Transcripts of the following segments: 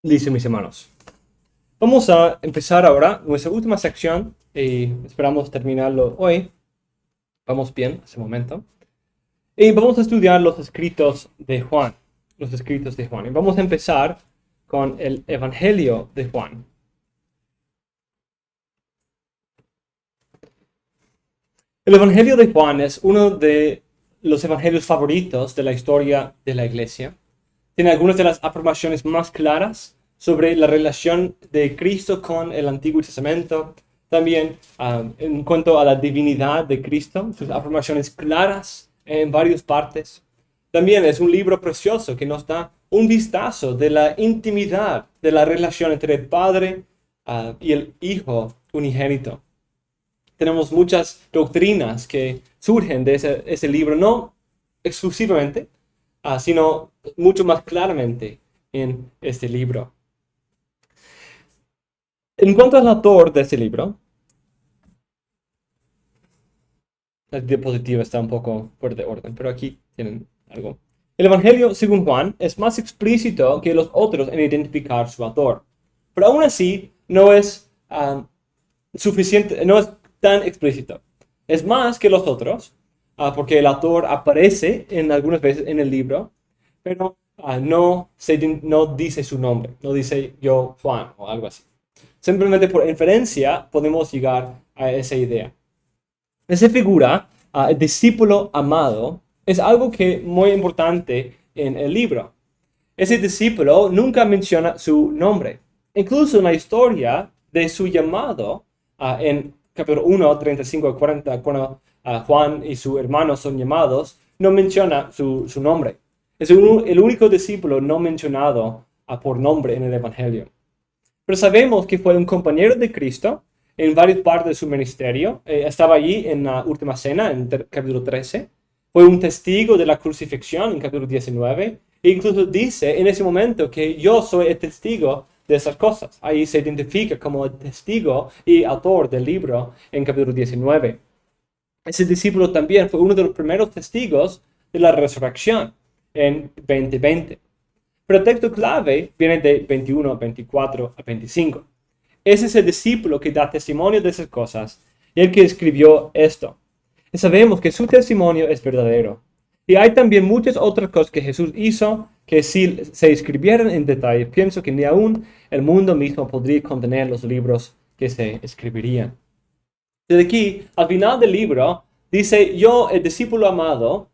Listo, mis hermanos. Vamos a empezar ahora nuestra última sección y esperamos terminarlo hoy. Vamos bien, hace un momento. Y vamos a estudiar los escritos de Juan. Los escritos de Juan. Y vamos a empezar con el Evangelio de Juan. El Evangelio de Juan es uno de los evangelios favoritos de la historia de la iglesia. Tiene algunas de las afirmaciones más claras sobre la relación de Cristo con el Antiguo Testamento. También en cuanto a la divinidad de Cristo, sus afirmaciones claras en varias partes. También es un libro precioso que nos da un vistazo de la intimidad de la relación entre el Padre y el Hijo unigénito. Tenemos muchas doctrinas que surgen de ese libro, no exclusivamente, sino mucho más claramente en este libro. En cuanto al autor de este libro, la diapositiva está un poco fuera de orden, pero aquí tienen algo. El Evangelio, según Juan, es más explícito que los otros en identificar su autor, pero aún así no es suficiente, no es tan explícito. Es más que los otros, porque el autor aparece en algunas veces en el libro, pero no dice su nombre, no dice yo Juan o algo así. Simplemente por inferencia podemos llegar a esa idea. Esa figura, el discípulo amado, es algo que muy importante en el libro. Ese discípulo nunca menciona su nombre. Incluso en la historia de su llamado, en capítulo 1, 35 a 40, cuando Juan y su hermano son llamados, no menciona su nombre. Es el único discípulo no mencionado por nombre en el Evangelio. Pero sabemos que fue un compañero de Cristo en varias partes de su ministerio. Estaba allí en la última cena, en capítulo 13. Fue un testigo de la crucifixión en capítulo 19. E incluso dice en ese momento que yo soy el testigo de esas cosas. Ahí se identifica como el testigo y autor del libro en capítulo 19. Ese discípulo también fue uno de los primeros testigos de la resurrección en 2020. Pero el texto clave viene de 21, 24 a 25. Ese es el discípulo que da testimonio de esas cosas y el que escribió esto. Y sabemos que su testimonio es verdadero. Y hay también muchas otras cosas que Jesús hizo que si se escribieran en detalle, pienso que ni aún el mundo mismo podría contener los libros que se escribirían. Desde aquí, al final del libro, dice, yo, el discípulo amado,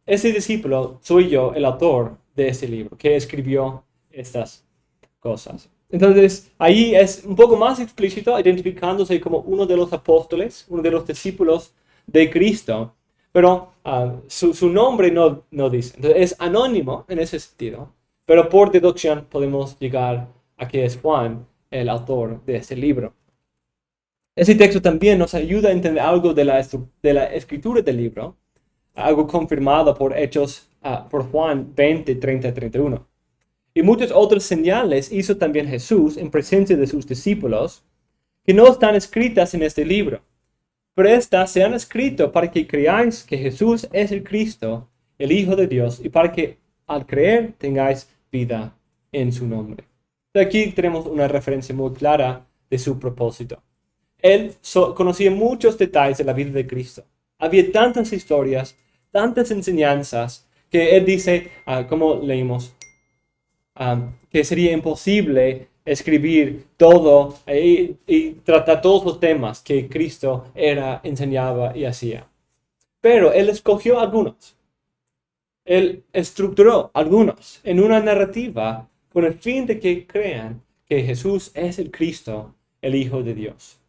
ese discípulo soy yo, el autor de ese libro, que escribió estas cosas. Entonces, ahí es un poco más explícito, identificándose como uno de los apóstoles, uno de los discípulos de Cristo, pero su nombre no dice. Entonces, es anónimo en ese sentido, pero por deducción podemos llegar a que es Juan el autor de ese libro. Ese texto también nos ayuda a entender algo de la escritura del libro, algo confirmado por Hechos, por Juan 20, 30, 31. Y muchas otras señales hizo también Jesús en presencia de sus discípulos, que no están escritas en este libro. Pero estas se han escrito para que creáis que Jesús es el Cristo, el Hijo de Dios, y para que al creer tengáis vida en su nombre. Aquí tenemos una referencia muy clara de su propósito. Él conocía muchos detalles de la vida de Cristo. Había tantas historias, tantas enseñanzas, que él dice, como leímos, que sería imposible escribir todo y tratar todos los temas que Cristo enseñaba y hacía. Pero él escogió algunos. Él estructuró algunos en una narrativa con el fin de que crean que Jesús es el Cristo, el Hijo de Dios.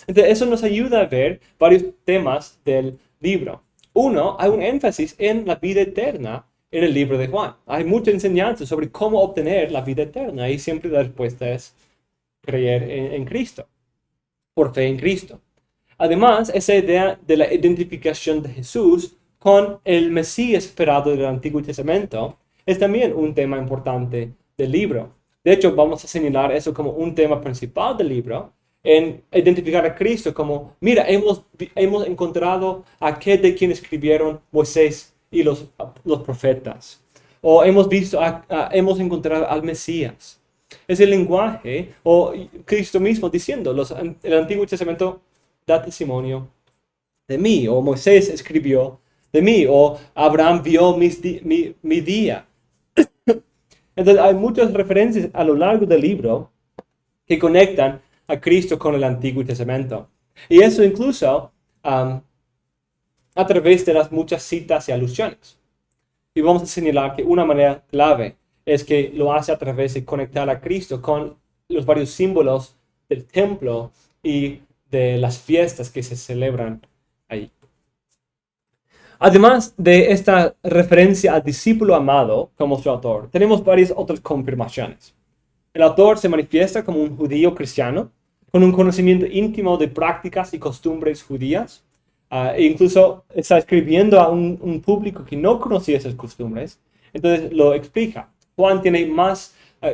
Entonces, eso nos ayuda a ver varios temas del libro. Uno, hay un énfasis en la vida eterna en el libro de Juan. Hay mucha enseñanza sobre cómo obtener la vida eterna y siempre la respuesta es creer en Cristo, por fe en Cristo. Además, esa idea de la identificación de Jesús con el Mesías esperado del Antiguo Testamento es también un tema importante del libro. De hecho, vamos a señalar eso como un tema principal del libro, en identificar a Cristo como, mira, hemos encontrado a aquel de quien escribieron Moisés y los profetas. O hemos encontrado al Mesías. Es el lenguaje, o Cristo mismo diciendo, el Antiguo Testamento da testimonio de mí, o Moisés escribió de mí, o Abraham vio mi día. Entonces hay muchas referencias a lo largo del libro que conectan a Cristo con el Antiguo Testamento. Y eso incluso a través de las muchas citas y alusiones. Y vamos a señalar que una manera clave es que lo hace a través de conectar a Cristo con los varios símbolos del templo y de las fiestas que se celebran ahí. Además de esta referencia al discípulo amado como su autor, tenemos varias otras confirmaciones. El autor se manifiesta como un judío cristiano, con un conocimiento íntimo de prácticas y costumbres judías. E incluso está escribiendo a un público que no conocía esas costumbres. Entonces lo explica. Juan tiene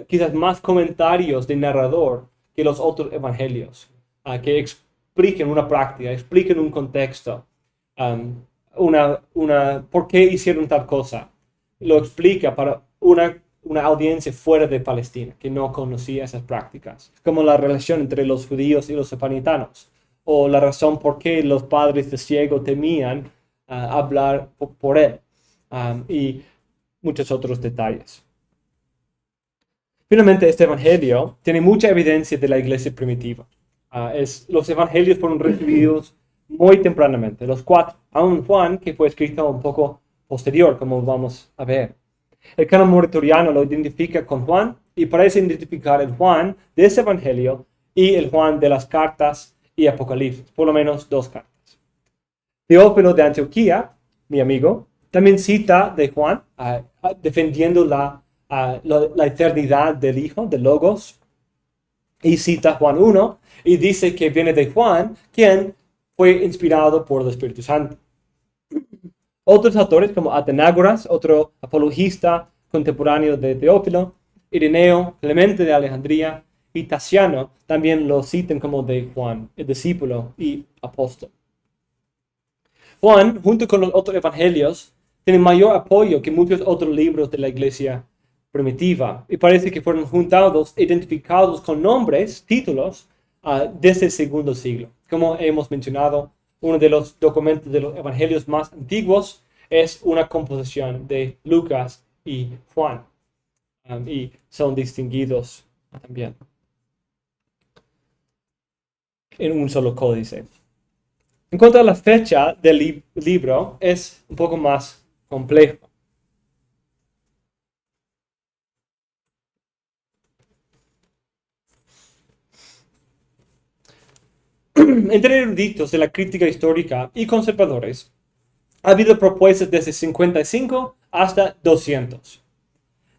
quizás más comentarios de narrador que los otros evangelios, que expliquen una práctica, expliquen un contexto, por qué hicieron tal cosa. Lo explica para una audiencia fuera de Palestina, que no conocía esas prácticas, como la relación entre los judíos y los samaritanos, o la razón por qué los padres de ciego temían hablar por él, y muchos otros detalles. Finalmente, este evangelio tiene mucha evidencia de la iglesia primitiva. Los evangelios fueron recibidos muy tempranamente, los 4, aun Juan, que fue escrito un poco posterior, como vamos a ver. El canon muratoriano lo identifica con Juan y parece identificar el Juan de ese evangelio y el Juan de las cartas y Apocalipsis, por lo menos 2 cartas. Teófilo de Antioquía, mi amigo, también cita de Juan, defendiendo la eternidad del Hijo, del Logos, y cita Juan 1 y dice que viene de Juan, quien fue inspirado por el Espíritu Santo. Otros autores como Atenágoras, otro apologista contemporáneo de Teófilo, Ireneo, Clemente de Alejandría y Tasiano también lo citan como de Juan, el discípulo y apóstol. Juan, junto con los otros evangelios, tiene mayor apoyo que muchos otros libros de la iglesia primitiva y parece que fueron juntados, identificados con nombres, títulos, desde el segundo siglo. Como hemos mencionado, uno de los documentos de los evangelios más antiguos es una composición de Lucas y Juan, y son distinguidos también en un solo códice. En cuanto a la fecha del libro, es un poco más complejo. Entre eruditos de la crítica histórica y conservadores, ha habido propuestas desde 55 hasta 200.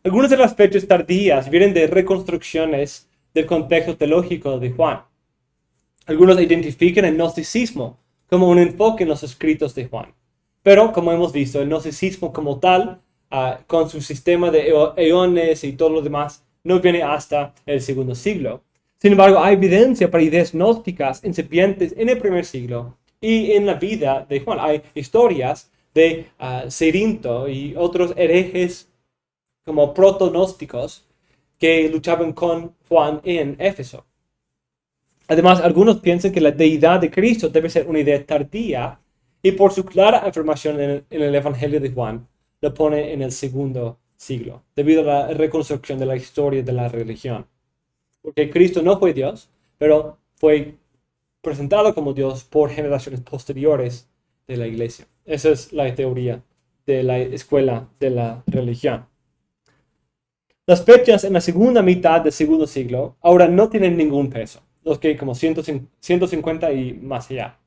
Algunas de las fechas tardías vienen de reconstrucciones del contexto teológico de Juan. Algunos identifican el gnosticismo como un enfoque en los escritos de Juan. Pero, como hemos visto, el gnosticismo como tal, con su sistema de eones y todo lo demás, no viene hasta el segundo siglo. Sin embargo, hay evidencia para ideas gnósticas incipientes en el primer siglo y en la vida de Juan. Hay historias de Cerinto y otros herejes como proto-gnósticos que luchaban con Juan en Éfeso. Además, algunos piensan que la deidad de Cristo debe ser una idea tardía y por su clara afirmación en el Evangelio de Juan, lo pone en el segundo siglo, debido a la reconstrucción de la historia de la religión. Porque Cristo no fue Dios, pero fue presentado como Dios por generaciones posteriores de la iglesia. Esa es la teoría de la escuela de la religión. Las fechas en la segunda mitad del segundo siglo ahora no tienen ningún peso, los que como 150 y más allá.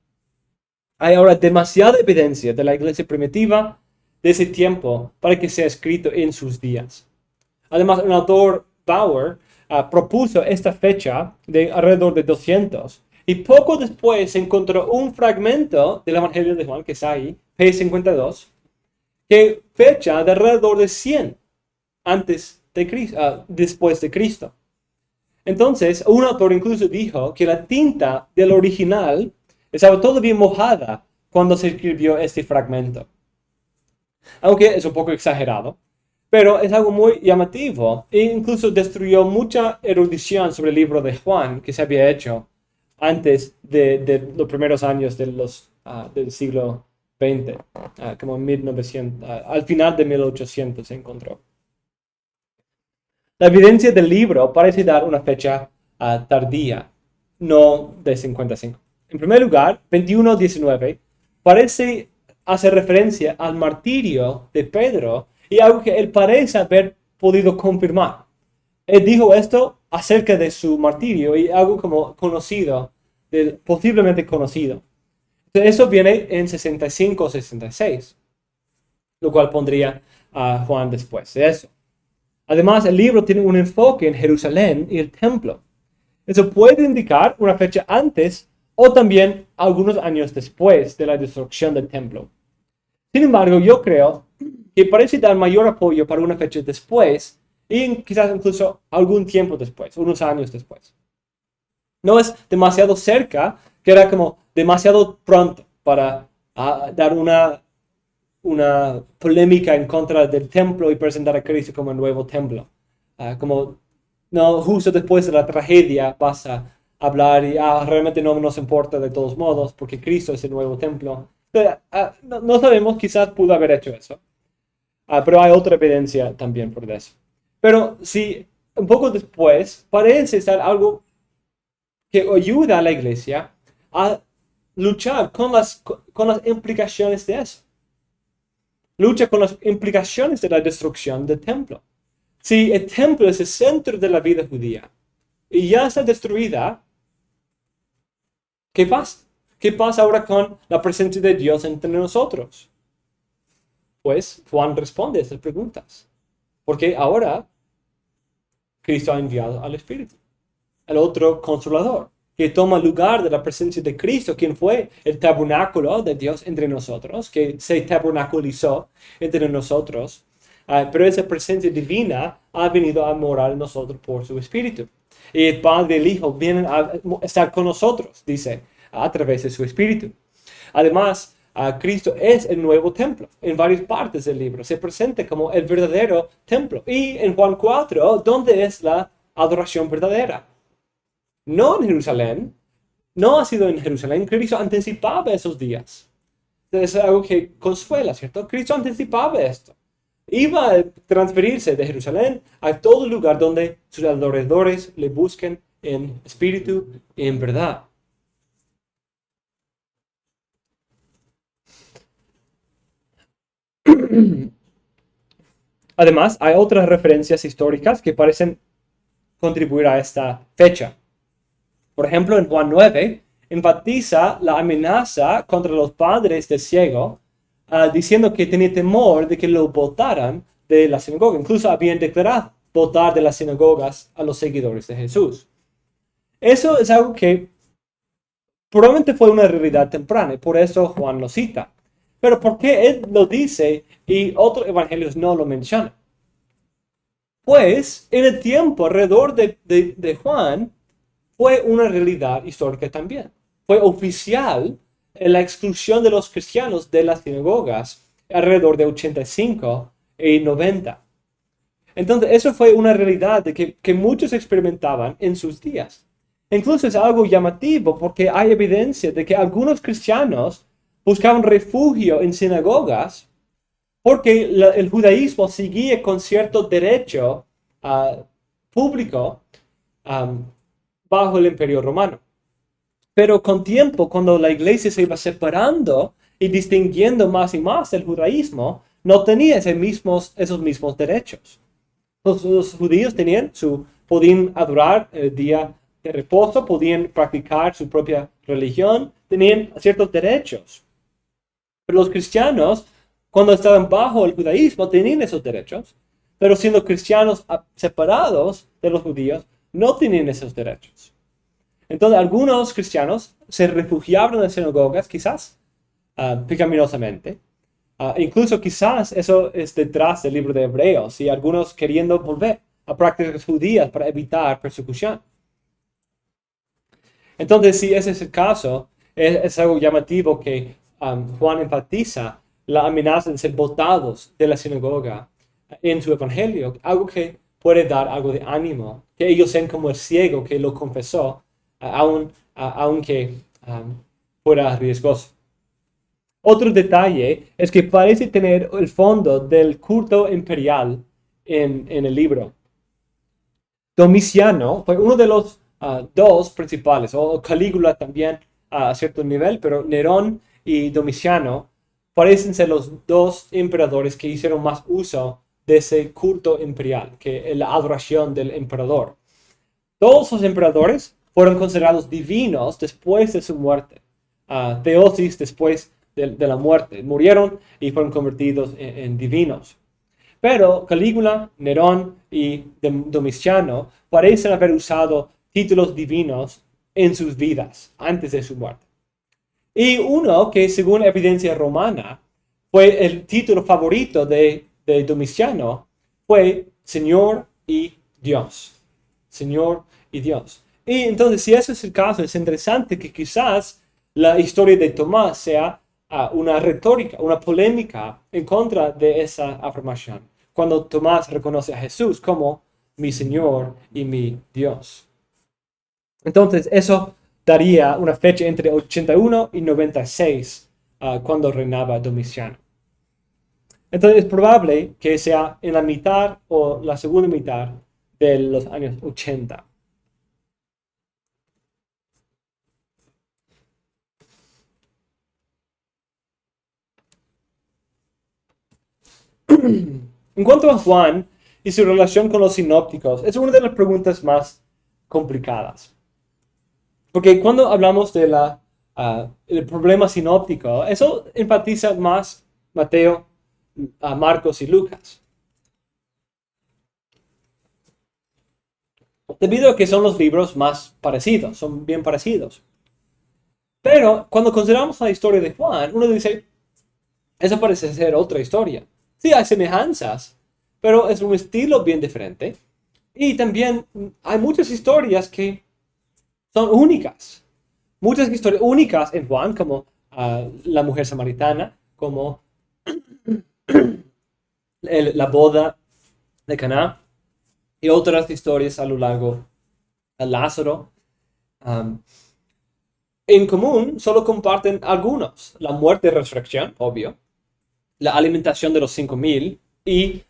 Hay ahora demasiada evidencia de la iglesia primitiva de ese tiempo para que sea escrito en sus días. Además, un autor, Bauer, propuso esta fecha de alrededor de 200 y poco después se encontró un fragmento del Evangelio de Juan, que está ahí, P52, que fecha de alrededor de 100 después de Cristo. Entonces, un autor incluso dijo que la tinta del original estaba todavía mojada cuando se escribió este fragmento. Aunque es un poco exagerado, Pero es algo muy llamativo e incluso destruyó mucha erudición sobre el libro de Juan que se había hecho antes de los primeros años del siglo XX, como en 1900, al final de 1800 se encontró. La evidencia del libro parece dar una fecha tardía, no de 55. En primer lugar, 21:19 parece hacer referencia al martirio de Pedro y algo que él parece haber podido confirmar. Él dijo esto acerca de su martirio y algo como conocido, posiblemente conocido. Entonces, eso viene en 65 o 66, lo cual pondría a Juan después de eso. Además, el libro tiene un enfoque en Jerusalén y el templo. Eso puede indicar una fecha antes o también algunos años después de la destrucción del templo. Sin embargo, yo creo que parece dar mayor apoyo para una fecha después y quizás incluso algún tiempo después, unos años después. No es demasiado cerca, que era como demasiado pronto para dar una polémica en contra del templo y presentar a Cristo como el nuevo templo. Como no, justo después de la tragedia vas a hablar y realmente no nos importa de todos modos porque Cristo es el nuevo templo. Pero, no sabemos, quizás pudo haber hecho eso. Pero hay otra evidencia también por eso. Pero si un poco después parece estar algo que ayuda a la iglesia a luchar con las implicaciones de eso. Lucha con las implicaciones de la destrucción del templo. Si el templo es el centro de la vida judía y ya está destruida, ¿qué pasa? ¿Qué pasa ahora con la presencia de Dios entre nosotros? Pues Juan responde a esas preguntas. Porque ahora Cristo ha enviado al Espíritu, el otro consolador, que toma lugar de la presencia de Cristo, quien fue el tabernáculo de Dios entre nosotros, que se tabernaculizó entre nosotros. Pero esa presencia divina ha venido a morar en nosotros por su Espíritu. Y el Padre y el Hijo vienen a estar con nosotros, dice, a través de su Espíritu. Además, Cristo es el nuevo templo. En varias partes del libro se presenta como el verdadero templo. Y en Juan 4, ¿dónde es la adoración verdadera? No en Jerusalén, no ha sido en Jerusalén. Cristo anticipaba esos días. Es algo que consuela, ¿cierto? Cristo anticipaba esto. Iba a transferirse de Jerusalén a todo lugar donde sus adoradores le busquen en espíritu y en verdad. Además, hay otras referencias históricas que parecen contribuir a esta fecha. Por ejemplo, en Juan 9, enfatiza la amenaza contra los padres del ciego, diciendo que tenía temor de que lo botaran de la sinagoga. Incluso habían declarado botar de las sinagogas a los seguidores de Jesús. Eso es algo que probablemente fue una realidad temprana, y por eso Juan lo cita. Pero ¿por qué él lo dice y otros evangelios no lo mencionan? Pues en el tiempo alrededor de Juan fue una realidad histórica también. Fue oficial la exclusión de los cristianos de las sinagogas alrededor de 85 y 90. Entonces, eso fue una realidad de que muchos experimentaban en sus días. Incluso es algo llamativo porque hay evidencia de que algunos cristianos buscaban refugio en sinagogas porque el judaísmo seguía con cierto derecho público bajo el Imperio Romano. Pero con tiempo, cuando la iglesia se iba separando y distinguiendo más y más del judaísmo, no tenía esos mismos derechos. Los judíos podían adorar el día de reposo, podían practicar su propia religión, tenían ciertos derechos. Pero los cristianos, cuando estaban bajo el judaísmo, tenían esos derechos, pero siendo cristianos separados de los judíos, no tenían esos derechos. Entonces, algunos cristianos se refugiaban en las sinagogas, quizás, pecaminosamente. Incluso quizás eso es detrás del libro de Hebreos, y algunos queriendo volver a prácticas judías para evitar persecución. Entonces, si ese es el caso, es algo llamativo que Juan enfatiza la amenaza de ser botados de la sinagoga en su evangelio, algo que puede dar algo de ánimo, que ellos sean como el ciego que lo confesó, aunque fuera riesgoso. Otro detalle es que parece tener el fondo del culto imperial en el libro. Domiciano fue uno de los dos principales, o Calígula también a cierto nivel, pero Nerón y Domiciano parecen ser los dos emperadores que hicieron más uso de ese culto imperial, que la adoración del emperador. Todos los emperadores fueron considerados divinos después de su muerte. Teosis después de la muerte. Murieron y fueron convertidos en divinos. Pero Calígula, Nerón y Domiciano parecen haber usado títulos divinos en sus vidas antes de su muerte. Y uno que, según evidencia romana, fue el título favorito de Domiciano, fue Señor y Dios. Señor y Dios. Y entonces, si ese es el caso, es interesante que quizás la historia de Tomás sea una retórica, una polémica en contra de esa afirmación. Cuando Tomás reconoce a Jesús como mi Señor y mi Dios. Entonces, eso daría una fecha entre 81 y 96 cuando reinaba Domiciano. Entonces, es probable que sea en la mitad o la segunda mitad de los años 80. En cuanto a Juan y su relación con los sinópticos, es una de las preguntas más complicadas. Porque cuando hablamos de el problema sinóptico, eso enfatiza más Mateo, Marcos y Lucas. Debido a que son los libros más parecidos, son bien parecidos. Pero cuando consideramos la historia de Juan, uno dice, eso parece ser otra historia. Sí, hay semejanzas, pero es un estilo bien diferente. Y también hay muchas historias que son únicas. Muchas historias únicas en Juan, como la mujer samaritana, como la boda de Caná, y otras historias a lo largo de Lázaro. En común, solo comparten algunos. La muerte y resurrección, obvio. La alimentación de los 5,000 y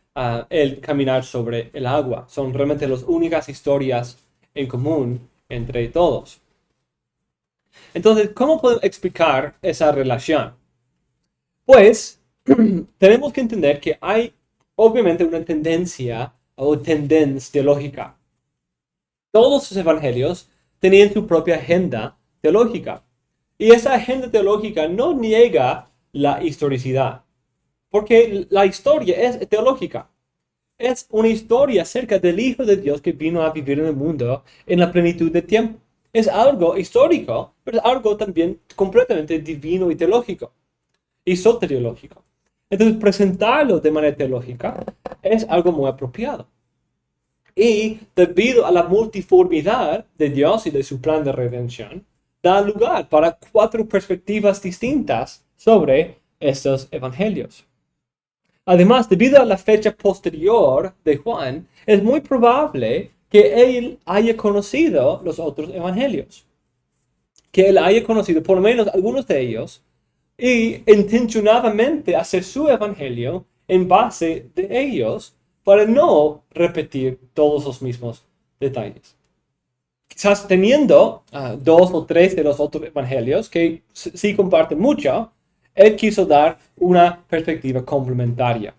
el caminar sobre el agua. Son realmente las únicas historias en común entre todos. Entonces, ¿cómo podemos explicar esa relación? Pues, tenemos que entender que hay obviamente una tendencia o tendencia teológica. Todos los evangelios tenían su propia agenda teológica. Y esa agenda teológica no niega la historicidad. Porque la historia es teológica. Es una historia acerca del Hijo de Dios que vino a vivir en el mundo en la plenitud de tiempo. Es algo histórico, pero es algo también completamente divino y teológico. Y soteriológico. Entonces, presentarlo de manera teológica es algo muy apropiado. Y debido a la multiformidad de Dios y de su plan de redención, da lugar para 4 perspectivas distintas sobre estos evangelios. Además, debido a la fecha posterior de Juan, es muy probable que él haya conocido los otros evangelios. Que él haya conocido por lo menos algunos de ellos y intencionadamente hacer su evangelio en base de ellos para no repetir todos los mismos detalles. Quizás teniendo 2 o 3 de los otros evangelios que sí comparten mucho, él quiso dar una perspectiva complementaria.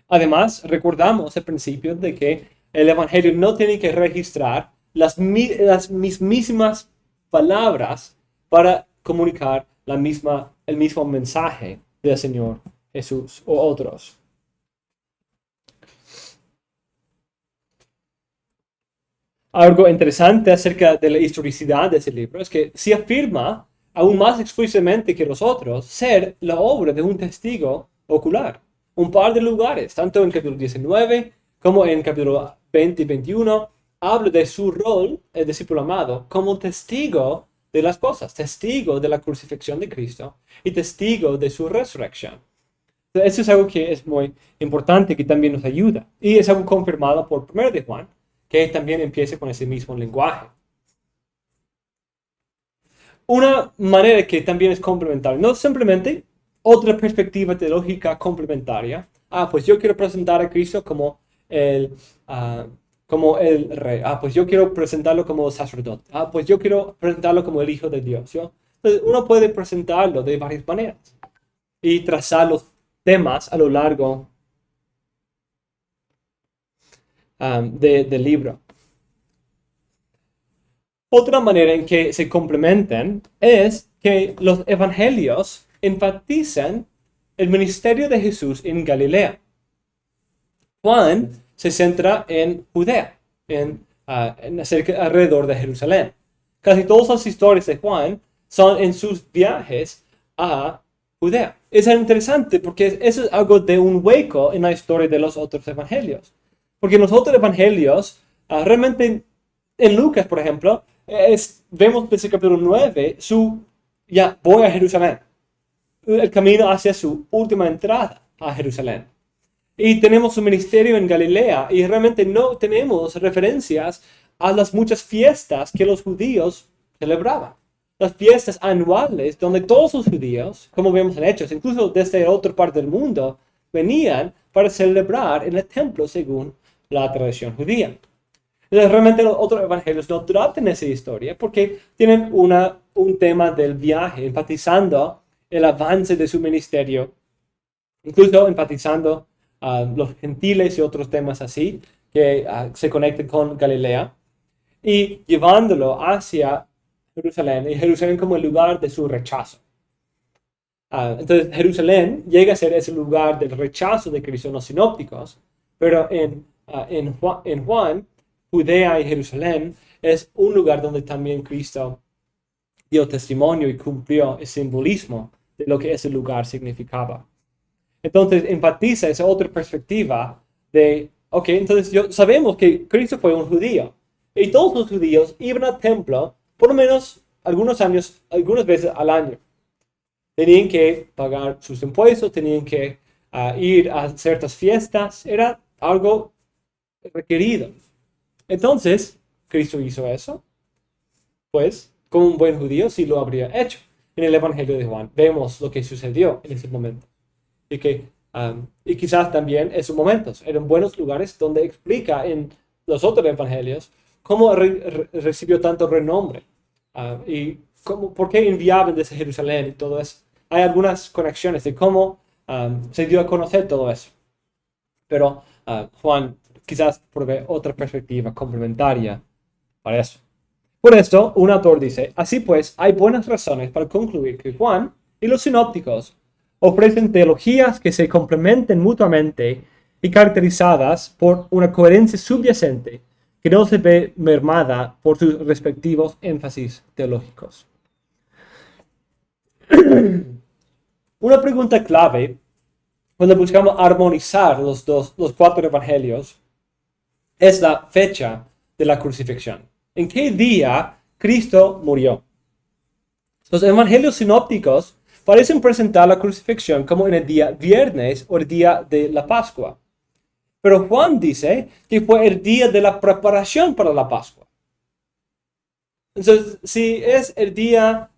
Además, recordamos al principio de que el evangelio no tiene que registrar las mismísimas palabras para comunicar el mismo mensaje del Señor Jesús o otros. Algo interesante acerca de la historicidad de ese libro es que se afirma aún más explícitamente que los otros ser la obra de un testigo ocular. Un par de lugares, tanto en capítulo 19 como en capítulo 20 y 21, habla de su rol, el discípulo amado, como testigo de las cosas, testigo de la crucifixión de Cristo y testigo de su resurrección. Eso es algo que es muy importante, que también nos ayuda. Y es algo confirmado por 1 de Juan, que también empieza con ese mismo lenguaje. Una manera que también es complementaria, no simplemente otra perspectiva teológica complementaria. Pues yo quiero presentar a Cristo el, ah, como el rey. Pues yo quiero presentarlo como sacerdote. Pues yo quiero presentarlo como el Hijo de Dios. Entonces, uno puede presentarlo de varias maneras y trazar los temas a lo largo del libro. Otra manera en que se complementan es que los evangelios enfatizan el ministerio de Jesús en Galilea. Juan se centra en Judea, alrededor de Jerusalén. Casi todas las historias de Juan son en sus viajes a Judea. Es interesante porque eso es algo de un hueco en la historia de los otros evangelios. Porque en los otros evangelios, realmente en Lucas, por ejemplo, vemos desde el capítulo 9, voy a Jerusalén. El camino hacia su última entrada a Jerusalén. Y tenemos su ministerio en Galilea y realmente no tenemos referencias a las muchas fiestas que los judíos celebraban. Las fiestas anuales donde todos los judíos, como vemos en Hechos, incluso desde otra parte del mundo, venían para celebrar en el templo según la tradición judía. Entonces, realmente los otros evangelios no tratan esa historia porque tienen un tema del viaje, enfatizando el avance de su ministerio, incluso enfatizando los gentiles y otros temas así que se conectan con Galilea y llevándolo hacia Jerusalén, y Jerusalén como el lugar de su rechazo. Entonces, Jerusalén llega a ser ese lugar del rechazo de Cristo en los sinópticos, pero en Juan, Judea y Jerusalén es un lugar donde también Cristo dio testimonio y cumplió el simbolismo de lo que ese lugar significaba. Entonces, enfatiza esa otra perspectiva de, entonces sabemos que Cristo fue un judío, y todos los judíos iban al templo por lo menos algunos años, algunas veces al año. Tenían que pagar sus impuestos, tenían que ir a ciertas fiestas, era algo requerido. Entonces, Cristo hizo eso, pues, como un buen judío sí lo habría hecho. En el Evangelio de Juan vemos lo que sucedió en ese momento. Y quizás también esos momentos eran buenos lugares donde explica en los otros evangelios cómo recibió tanto renombre y por qué enviaban desde Jerusalén y todo eso. Hay algunas conexiones de cómo se dio a conocer todo eso. Pero Juan quizás provee otra perspectiva complementaria para eso. Por esto, un autor dice, así pues, hay buenas razones para concluir que Juan y los sinópticos ofrecen teologías que se complementen mutuamente y caracterizadas por una coherencia subyacente que no se ve mermada por sus respectivos énfasis teológicos. Una pregunta clave cuando buscamos armonizar los 4 evangelios es la fecha de la crucifixión. ¿En qué día Cristo murió? Los evangelios sinópticos parecen presentar la crucifixión como en el día viernes o el día de la Pascua. Pero Juan dice que fue el día de la preparación para la Pascua. Entonces, si es el día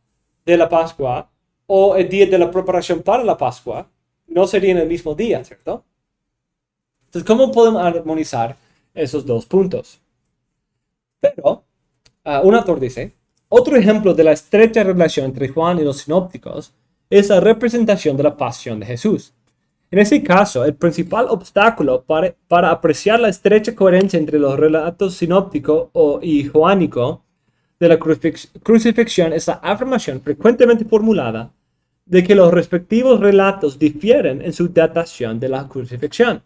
de la Pascua o el día de la preparación para la Pascua, no serían el mismo día, ¿cierto? Entonces, ¿cómo podemos armonizar esos dos puntos? Pero, un autor dice, otro ejemplo de la estrecha relación entre Juan y los sinópticos es la representación de la pasión de Jesús. En ese caso, el principal obstáculo para apreciar la estrecha coherencia entre los relatos sinóptico y joánico de la crucifixión es la afirmación frecuentemente formulada de que los respectivos relatos difieren en su datación de la crucifixión.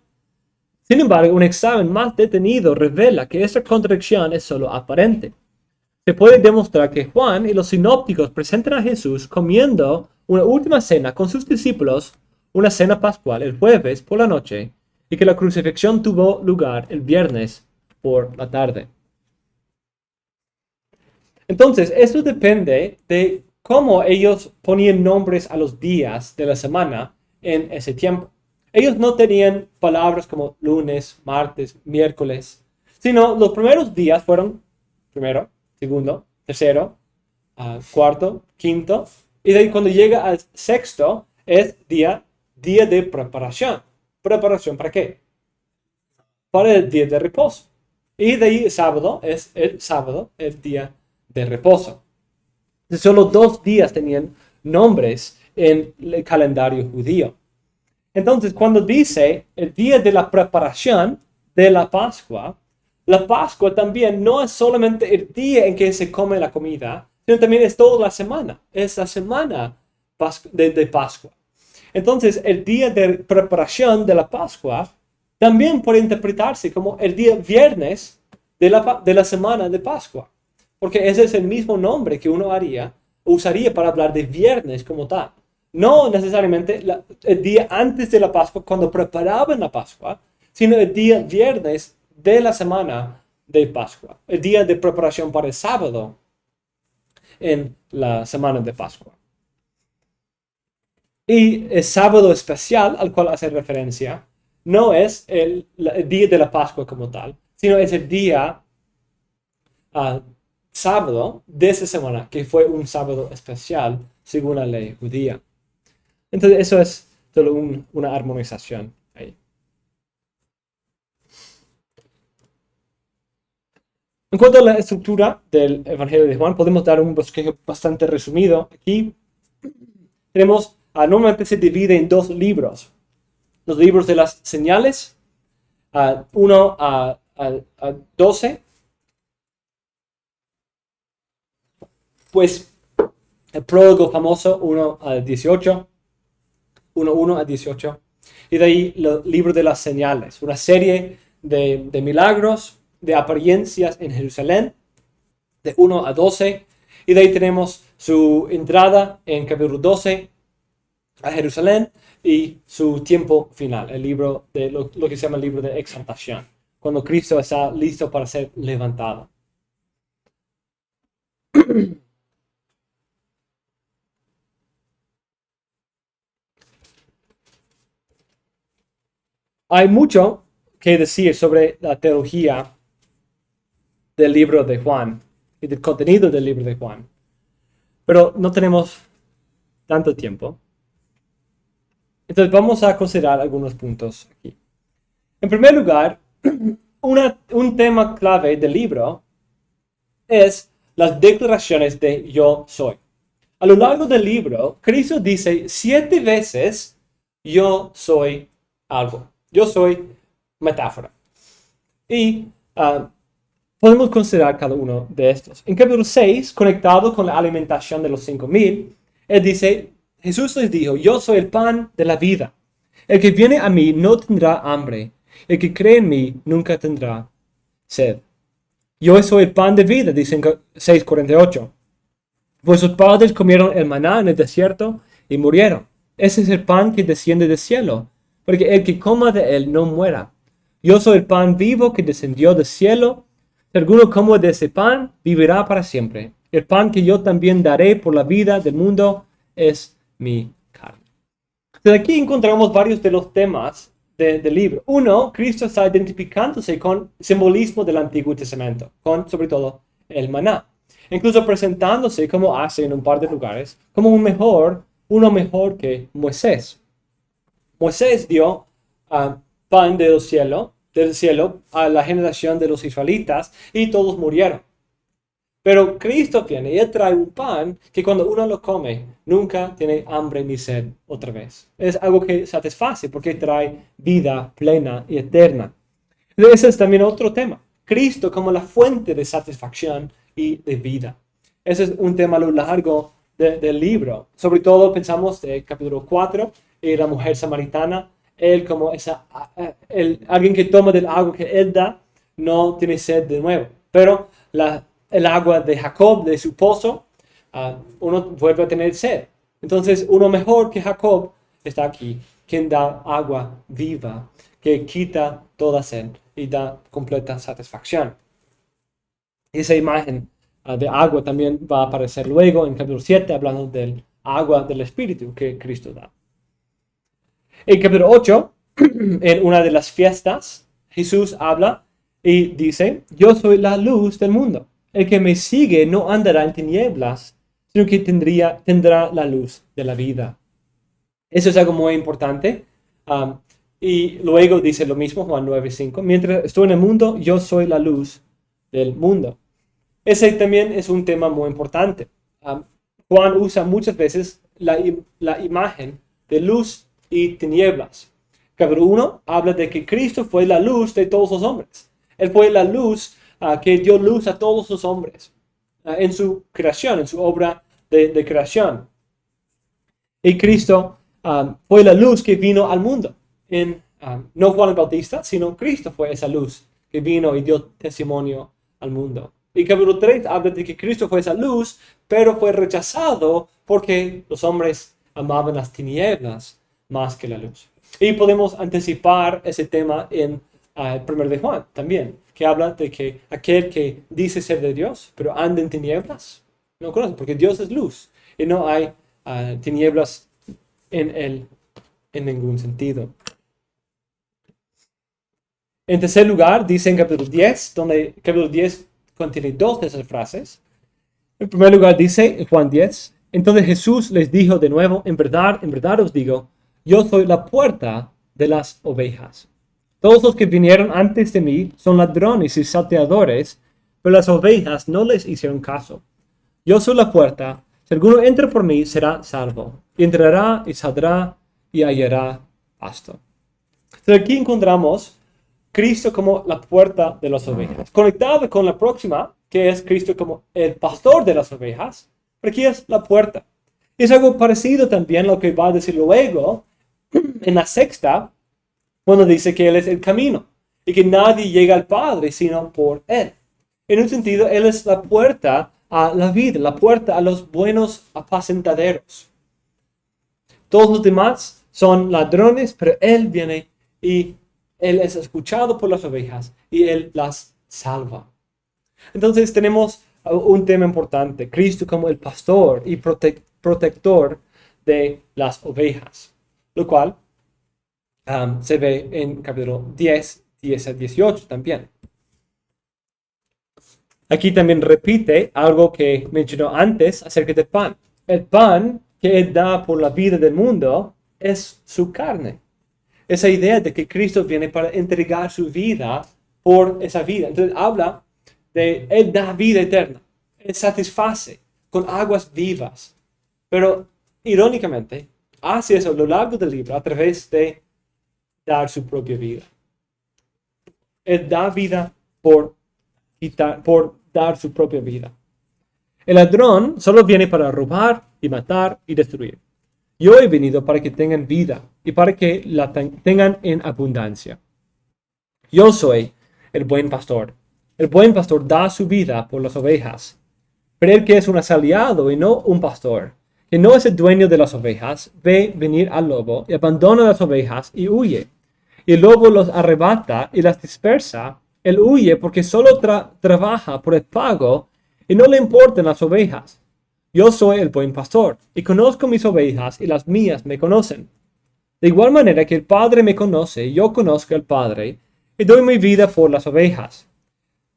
Sin embargo, un examen más detenido revela que esta contradicción es solo aparente. Se puede demostrar que Juan y los sinópticos presentan a Jesús comiendo una última cena con sus discípulos, una cena pascual el jueves por la noche, y que la crucifixión tuvo lugar el viernes por la tarde. Entonces, esto depende de cómo ellos ponían nombres a los días de la semana en ese tiempo. Ellos no tenían palabras como lunes, martes, miércoles, sino los primeros días fueron primero, segundo, tercero, cuarto, quinto, y de ahí cuando llega al sexto es día de preparación. ¿Preparación para qué? Para el día de reposo. Y de ahí sábado es el sábado, el día de reposo. Solo 2 días tenían nombres en el calendario judío. Entonces, cuando dice el día de la preparación de la Pascua también no es solamente el día en que se come la comida, sino también es toda la semana. Es la semana de Pascua. Entonces, el día de preparación de la Pascua también puede interpretarse como el día viernes de la semana de Pascua. Porque ese es el mismo nombre que uno usaría para hablar de viernes como tal. No necesariamente el día antes de la Pascua, cuando preparaban la Pascua, sino el día viernes de la semana de Pascua. El día de preparación para el sábado en la semana de Pascua. Y el sábado especial al cual hace referencia no es el día de la Pascua como tal, sino es el día sábado de esa semana, que fue un sábado especial según la ley judía. Entonces eso es solo una armonización ahí. En cuanto a la estructura del Evangelio de Juan, podemos dar un bosquejo bastante resumido. Aquí tenemos, normalmente se divide en 2 libros. Los libros de las señales, 1 a 12. Pues el prólogo famoso, 1 a 18. 1 a 18. Y de ahí el libro de las señales, una serie de milagros, de apariencias en Jerusalén, de 1 a 12. Y de ahí tenemos su entrada en capítulo 12 a Jerusalén y su tiempo final, el libro de lo que se llama el libro de exaltación, cuando Cristo está listo para ser levantado. Hay mucho que decir sobre la teología del libro de Juan y del contenido del libro de Juan, pero no tenemos tanto tiempo. Entonces vamos a considerar algunos puntos aquí. En primer lugar, un tema clave del libro es las declaraciones de yo soy. A lo largo del libro, Cristo dice 7 veces yo soy algo. Yo soy metáfora. Y podemos considerar cada uno de estos. En capítulo 6, conectado con la alimentación de los 5,000, él dice, Jesús les dijo, yo soy el pan de la vida. El que viene a mí no tendrá hambre. El que cree en mí nunca tendrá sed. Yo soy el pan de vida, dice en 6:48. Vuestros padres comieron el maná en el desierto y murieron. Ese es el pan que desciende del cielo, porque el que coma de él no muera. Yo soy el pan vivo que descendió del cielo. Si alguno come de ese pan, vivirá para siempre. El pan que yo también daré por la vida del mundo es mi carne. Desde aquí encontramos varios de los temas del libro. Uno, Cristo está identificándose con simbolismo del Antiguo Testamento, con sobre todo el maná. Incluso presentándose, como hace en un par de lugares, como uno mejor que Moisés. Moisés dio pan del cielo a la generación de los israelitas y todos murieron. Pero Cristo viene y él trae un pan que cuando uno lo come nunca tiene hambre ni sed otra vez. Es algo que satisface porque trae vida plena y eterna. Ese es también otro tema. Cristo como la fuente de satisfacción y de vida. Ese es un tema a lo largo del libro. Sobre todo pensamos en capítulo 4 y la mujer samaritana. Él como alguien que toma del agua que él da no tiene sed de nuevo. Pero el agua de Jacob, de su pozo, uno vuelve a tener sed. Entonces uno mejor que Jacob está aquí, quien da agua viva, que quita toda sed y da completa satisfacción. Esa imagen de agua también va a aparecer luego en capítulo 7, hablando del agua del Espíritu que Cristo da. En capítulo 8 en una de las fiestas, Jesús habla y dice, yo soy la luz del mundo. El que me sigue no andará en tinieblas, sino que tendrá la luz de la vida. Eso es algo muy importante. Y luego dice lo mismo, Juan 9:5. Mientras estoy en el mundo, yo soy la luz del mundo. Ese también es un tema muy importante. Juan usa muchas veces la imagen de luz y tinieblas. Capítulo 1 habla de que Cristo fue la luz de todos los hombres. Él fue la luz que dio luz a todos los hombres en su creación, en su obra de creación. Y Cristo fue la luz que vino al mundo. No Juan el Bautista, sino Cristo fue esa luz que vino y dio testimonio al mundo. Y capítulo 3 habla de que Cristo fue esa luz, pero fue rechazado porque los hombres amaban las tinieblas más que la luz. Y podemos anticipar ese tema en el 1 de Juan también, que habla de que aquel que dice ser de Dios, pero anda en tinieblas, no conoce, porque Dios es luz y no hay tinieblas en él en ningún sentido. En tercer lugar, dice en capítulo 10, donde capítulo 10 contiene dos de esas frases. En primer lugar dice en Juan 10, entonces Jesús les dijo de nuevo, en verdad os digo, yo soy la puerta de las ovejas. Todos los que vinieron antes de mí son ladrones y salteadores, pero las ovejas no les hicieron caso. Yo soy la puerta, si alguno entra por mí será salvo, y entrará y saldrá y hallará pasto. Entonces aquí encontramos Cristo como la puerta de las ovejas, conectado con la próxima, que es Cristo como el pastor de las ovejas, pero aquí es la puerta. Es algo parecido también a lo que va a decir luego en la sexta, cuando dice que Él es el camino y que nadie llega al Padre sino por Él. En un sentido, Él es la puerta a la vida, la puerta a los buenos apacentaderos. Todos los demás son ladrones, pero Él viene y Él es escuchado por las ovejas y Él las salva. Entonces tenemos un tema importante, Cristo como el pastor y protector de las ovejas, lo cual se ve en capítulo 10, 10 a 18 también. Aquí también repite algo que mencionó antes acerca del pan. El pan que Él da por la vida del mundo es su carne. Esa idea de que Cristo viene para entregar su vida por esa vida. Entonces habla de Él da vida eterna. Él satisface con aguas vivas. Pero irónicamente, hace eso a lo largo del libro a través de dar su propia vida. Él da vida por dar su propia vida. El ladrón solo viene para robar y matar y destruir. Yo he venido para que tengan vida y para que la tengan en abundancia. Yo soy el buen pastor. El buen pastor da su vida por las ovejas. Pero el que es un asalariado y no un pastor, que no es el dueño de las ovejas, ve venir al lobo y abandona las ovejas y huye. Y el lobo los arrebata y las dispersa. Él huye porque solo trabaja por el pago y no le importan las ovejas. Yo soy el buen pastor y conozco mis ovejas y las mías me conocen. De igual manera que el Padre me conoce, yo conozco al Padre y doy mi vida por las ovejas.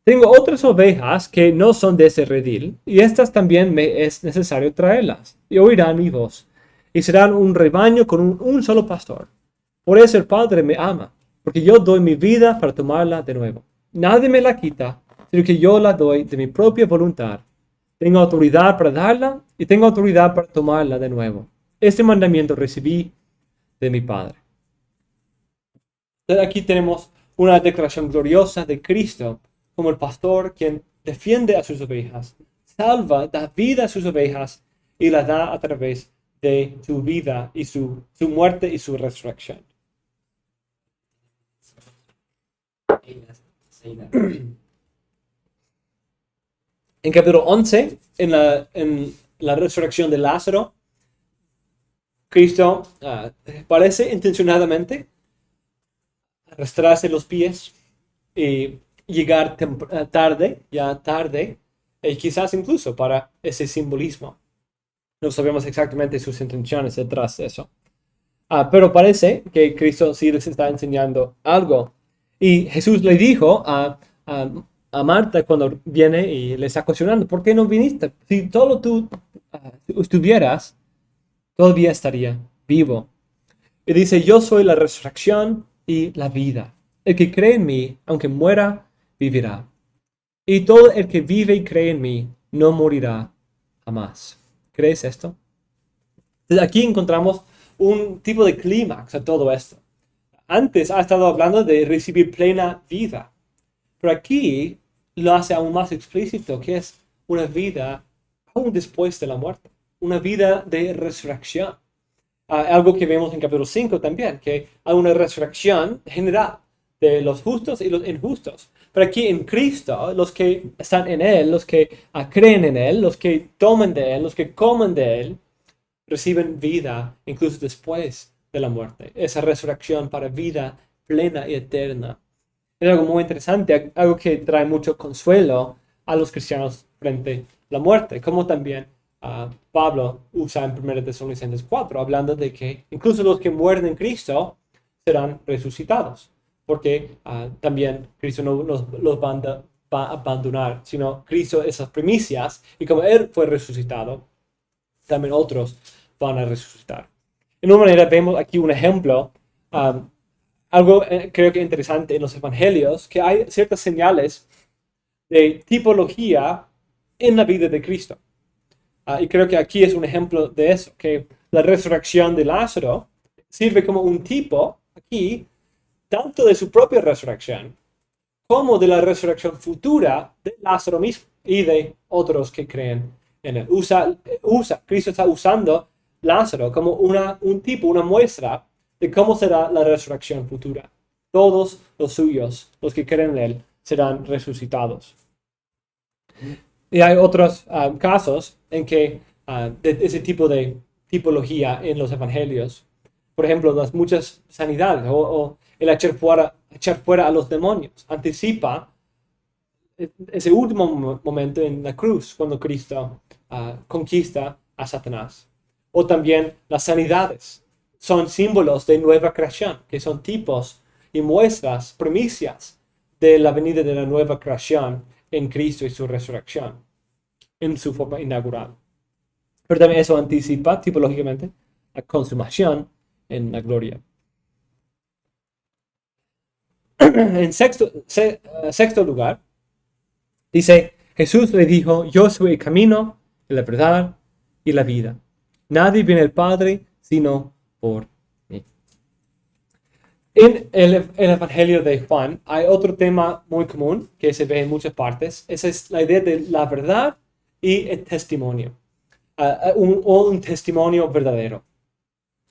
Tengo otras ovejas que no son de ese redil, y estas también me es necesario traerlas, y oirán mi voz, y serán un rebaño con un solo pastor. Por eso el Padre me ama, porque yo doy mi vida para tomarla de nuevo. Nadie me la quita, sino que yo la doy de mi propia voluntad. Tengo autoridad para darla, y tengo autoridad para tomarla de nuevo. Este mandamiento recibí de mi Padre. Entonces aquí tenemos una declaración gloriosa de Cristo como el pastor quien defiende a sus ovejas, salva, da vida a sus ovejas y la da a través de su vida y su muerte y su resurrección. En capítulo 11, en la resurrección de Lázaro, Cristo parece intencionadamente arrastrarse los pies y llegar tarde, quizás incluso para ese simbolismo. No sabemos exactamente sus intenciones detrás de eso. Pero parece que Cristo sí les está enseñando algo. Y Jesús le dijo a Marta cuando viene y le está cuestionando, ¿por qué no viniste? Si solo tú estuvieras, todavía estaría vivo. Y dice, yo soy la resurrección y la vida. El que cree en mí, aunque muera, vivirá. Y todo el que vive y cree en mí, no morirá jamás. ¿Crees esto? Entonces aquí encontramos un tipo de clímax a todo esto. Antes ha estado hablando de recibir plena vida, pero aquí lo hace aún más explícito, que es una vida aún después de la muerte, una vida de resurrección. Algo que vemos en capítulo 5 también, que hay una resurrección general de los justos y los injustos. Pero aquí en Cristo, los que están en Él, los que creen en Él, los que toman de Él, los que comen de Él, reciben vida incluso después de la muerte. Esa resurrección para vida plena y eterna. Es algo muy interesante, algo que trae mucho consuelo a los cristianos frente a la muerte, como también Pablo usa en 1 Tesalonicenses 4, hablando de que incluso los que mueren en Cristo serán resucitados, porque también Cristo no los va a abandonar, sino Cristo esas primicias, y como Él fue resucitado, también otros van a resucitar. En una manera vemos aquí un ejemplo, algo creo que interesante en los evangelios, que hay ciertas señales de tipología en la vida de Cristo. Y creo que aquí es un ejemplo de eso, que la resurrección de Lázaro sirve como un tipo aquí, tanto de su propia resurrección, como de la resurrección futura de Lázaro mismo y de otros que creen en él. Cristo está usando Lázaro como un tipo, una muestra de cómo será la resurrección futura. Todos los suyos, los que creen en él, serán resucitados. Y hay otros casos en que de ese tipo de tipología en los evangelios, por ejemplo, las muchas sanidades o el echar fuera a los demonios, anticipa ese último momento en la cruz, cuando Cristo conquista a Satanás. O también las sanidades son símbolos de nueva creación, que son tipos y muestras, primicias de la venida de la nueva creación en Cristo y su resurrección, en su forma inaugural. Pero también eso anticipa tipológicamente la consumación en la gloria. En sexto lugar, dice, Jesús le dijo, yo soy el camino, la verdad y la vida. Nadie viene al Padre sino por mí. En el Evangelio de Juan hay otro tema muy común que se ve en muchas partes. Esa es la idea de la verdad y el testimonio. Un testimonio verdadero.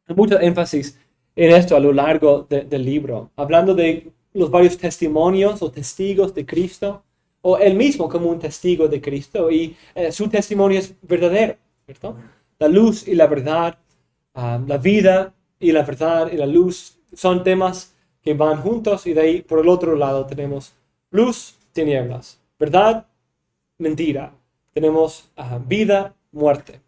Hay mucho énfasis en esto a lo largo del libro, hablando de los varios testimonios o testigos de Cristo, o él mismo como un testigo de Cristo, y su testimonio es verdadero, ¿cierto? La luz y la verdad, la vida y la verdad y la luz son temas que van juntos, y de ahí por el otro lado tenemos luz, tinieblas, verdad, mentira, tenemos vida, muerte.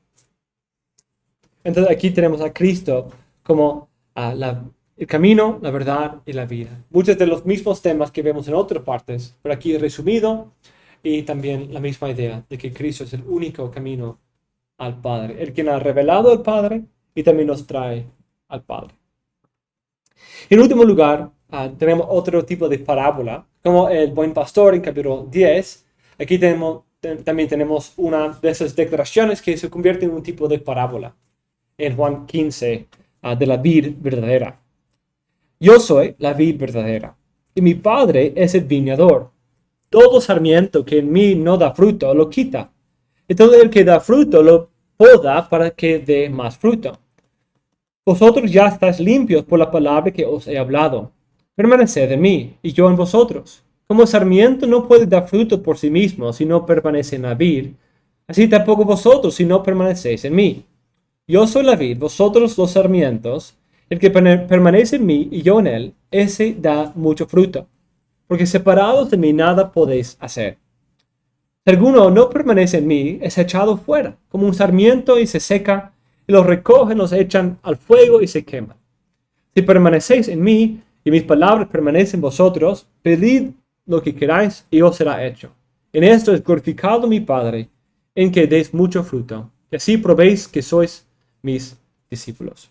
Entonces aquí tenemos a Cristo como el camino, la verdad y la vida. Muchos de los mismos temas que vemos en otras partes, pero aquí resumido, y también la misma idea de que Cristo es el único camino al Padre, el quien ha revelado al Padre y también nos trae al Padre. En último lugar, tenemos otro tipo de parábola, como el buen pastor en capítulo 10. Aquí también tenemos una de esas declaraciones que se convierte en un tipo de parábola. En Juan 15, de la vid verdadera. Yo soy la vid verdadera, y mi Padre es el viñador. Todo sarmiento que en mí no da fruto, lo quita. Y todo el que da fruto, lo poda para que dé más fruto. Vosotros ya estáis limpios por la palabra que os he hablado. Permaneced en mí, y yo en vosotros. Como el sarmiento no puede dar fruto por sí mismo si no permanece en la vid, así tampoco vosotros si no permanecéis en mí. Yo soy la vid, vosotros los sarmientos. El que permanece en mí y yo en él, ese da mucho fruto. Porque separados de mí nada podéis hacer. Si alguno no permanece en mí, es echado fuera, como un sarmiento y se seca, y los recogen, los echan al fuego y se queman. Si permanecéis en mí y mis palabras permanecen en vosotros, pedid lo que queráis y os será hecho. En esto es glorificado mi Padre, en que deis mucho fruto, y así probéis que sois mis discípulos.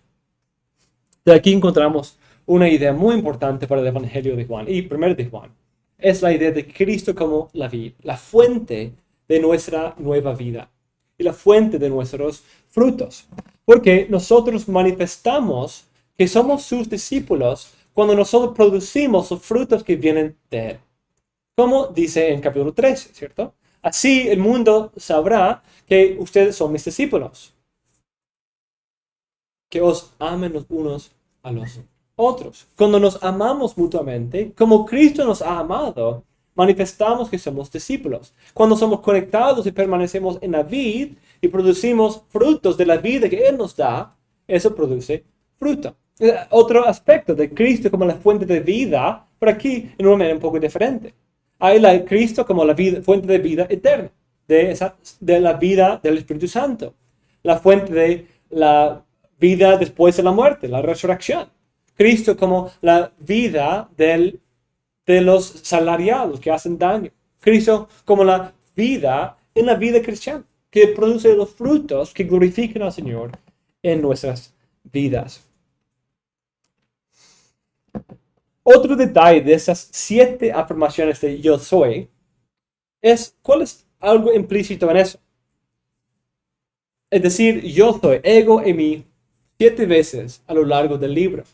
De aquí encontramos una idea muy importante para el Evangelio de Juan y primero de Juan. Es la idea de Cristo como la vid, la fuente de nuestra nueva vida y la fuente de nuestros frutos. Porque nosotros manifestamos que somos sus discípulos cuando nosotros producimos los frutos que vienen de Él. Como dice en capítulo 13, ¿cierto? Así el mundo sabrá que ustedes son mis discípulos, que os amen los unos a los otros. Cuando nos amamos mutuamente, como Cristo nos ha amado, manifestamos que somos discípulos. Cuando somos conectados y permanecemos en la vid y producimos frutos de la vida que Él nos da, eso produce fruto. Otro aspecto de Cristo como la fuente de vida, pero aquí en una manera un poco diferente. Hay la Cristo como la vida, fuente de vida eterna, de la vida del Espíritu Santo, la fuente de la vida después de la muerte, la resurrección. Cristo como la vida de los salariados que hacen daño. Cristo como la vida en la vida cristiana, que produce los frutos que glorifican al Señor en nuestras vidas. Otro detalle de esas 7 afirmaciones de yo soy es cuál es algo implícito en eso. Es decir, yo soy, ego en mí, 7 veces a lo largo del libro.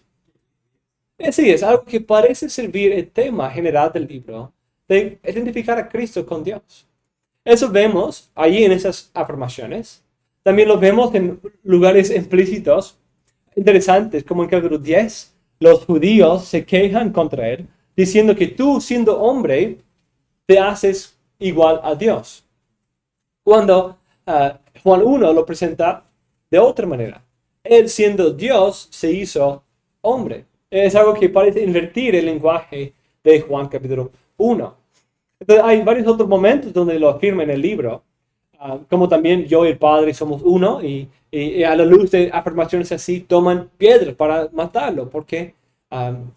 Sí, es algo que parece servir el tema general del libro, de identificar a Cristo con Dios. Eso vemos allí en esas afirmaciones. También lo vemos en lugares implícitos interesantes, como en capítulo 10, los judíos se quejan contra él, diciendo que tú, siendo hombre, te haces igual a Dios. Cuando Juan 1 lo presenta de otra manera. Él, siendo Dios, se hizo hombre. Es algo que parece invertir el lenguaje de Juan capítulo 1. Entonces, hay varios otros momentos donde lo afirma en el libro, como también yo y el Padre somos uno, y a la luz de afirmaciones así toman piedras para matarlo, porque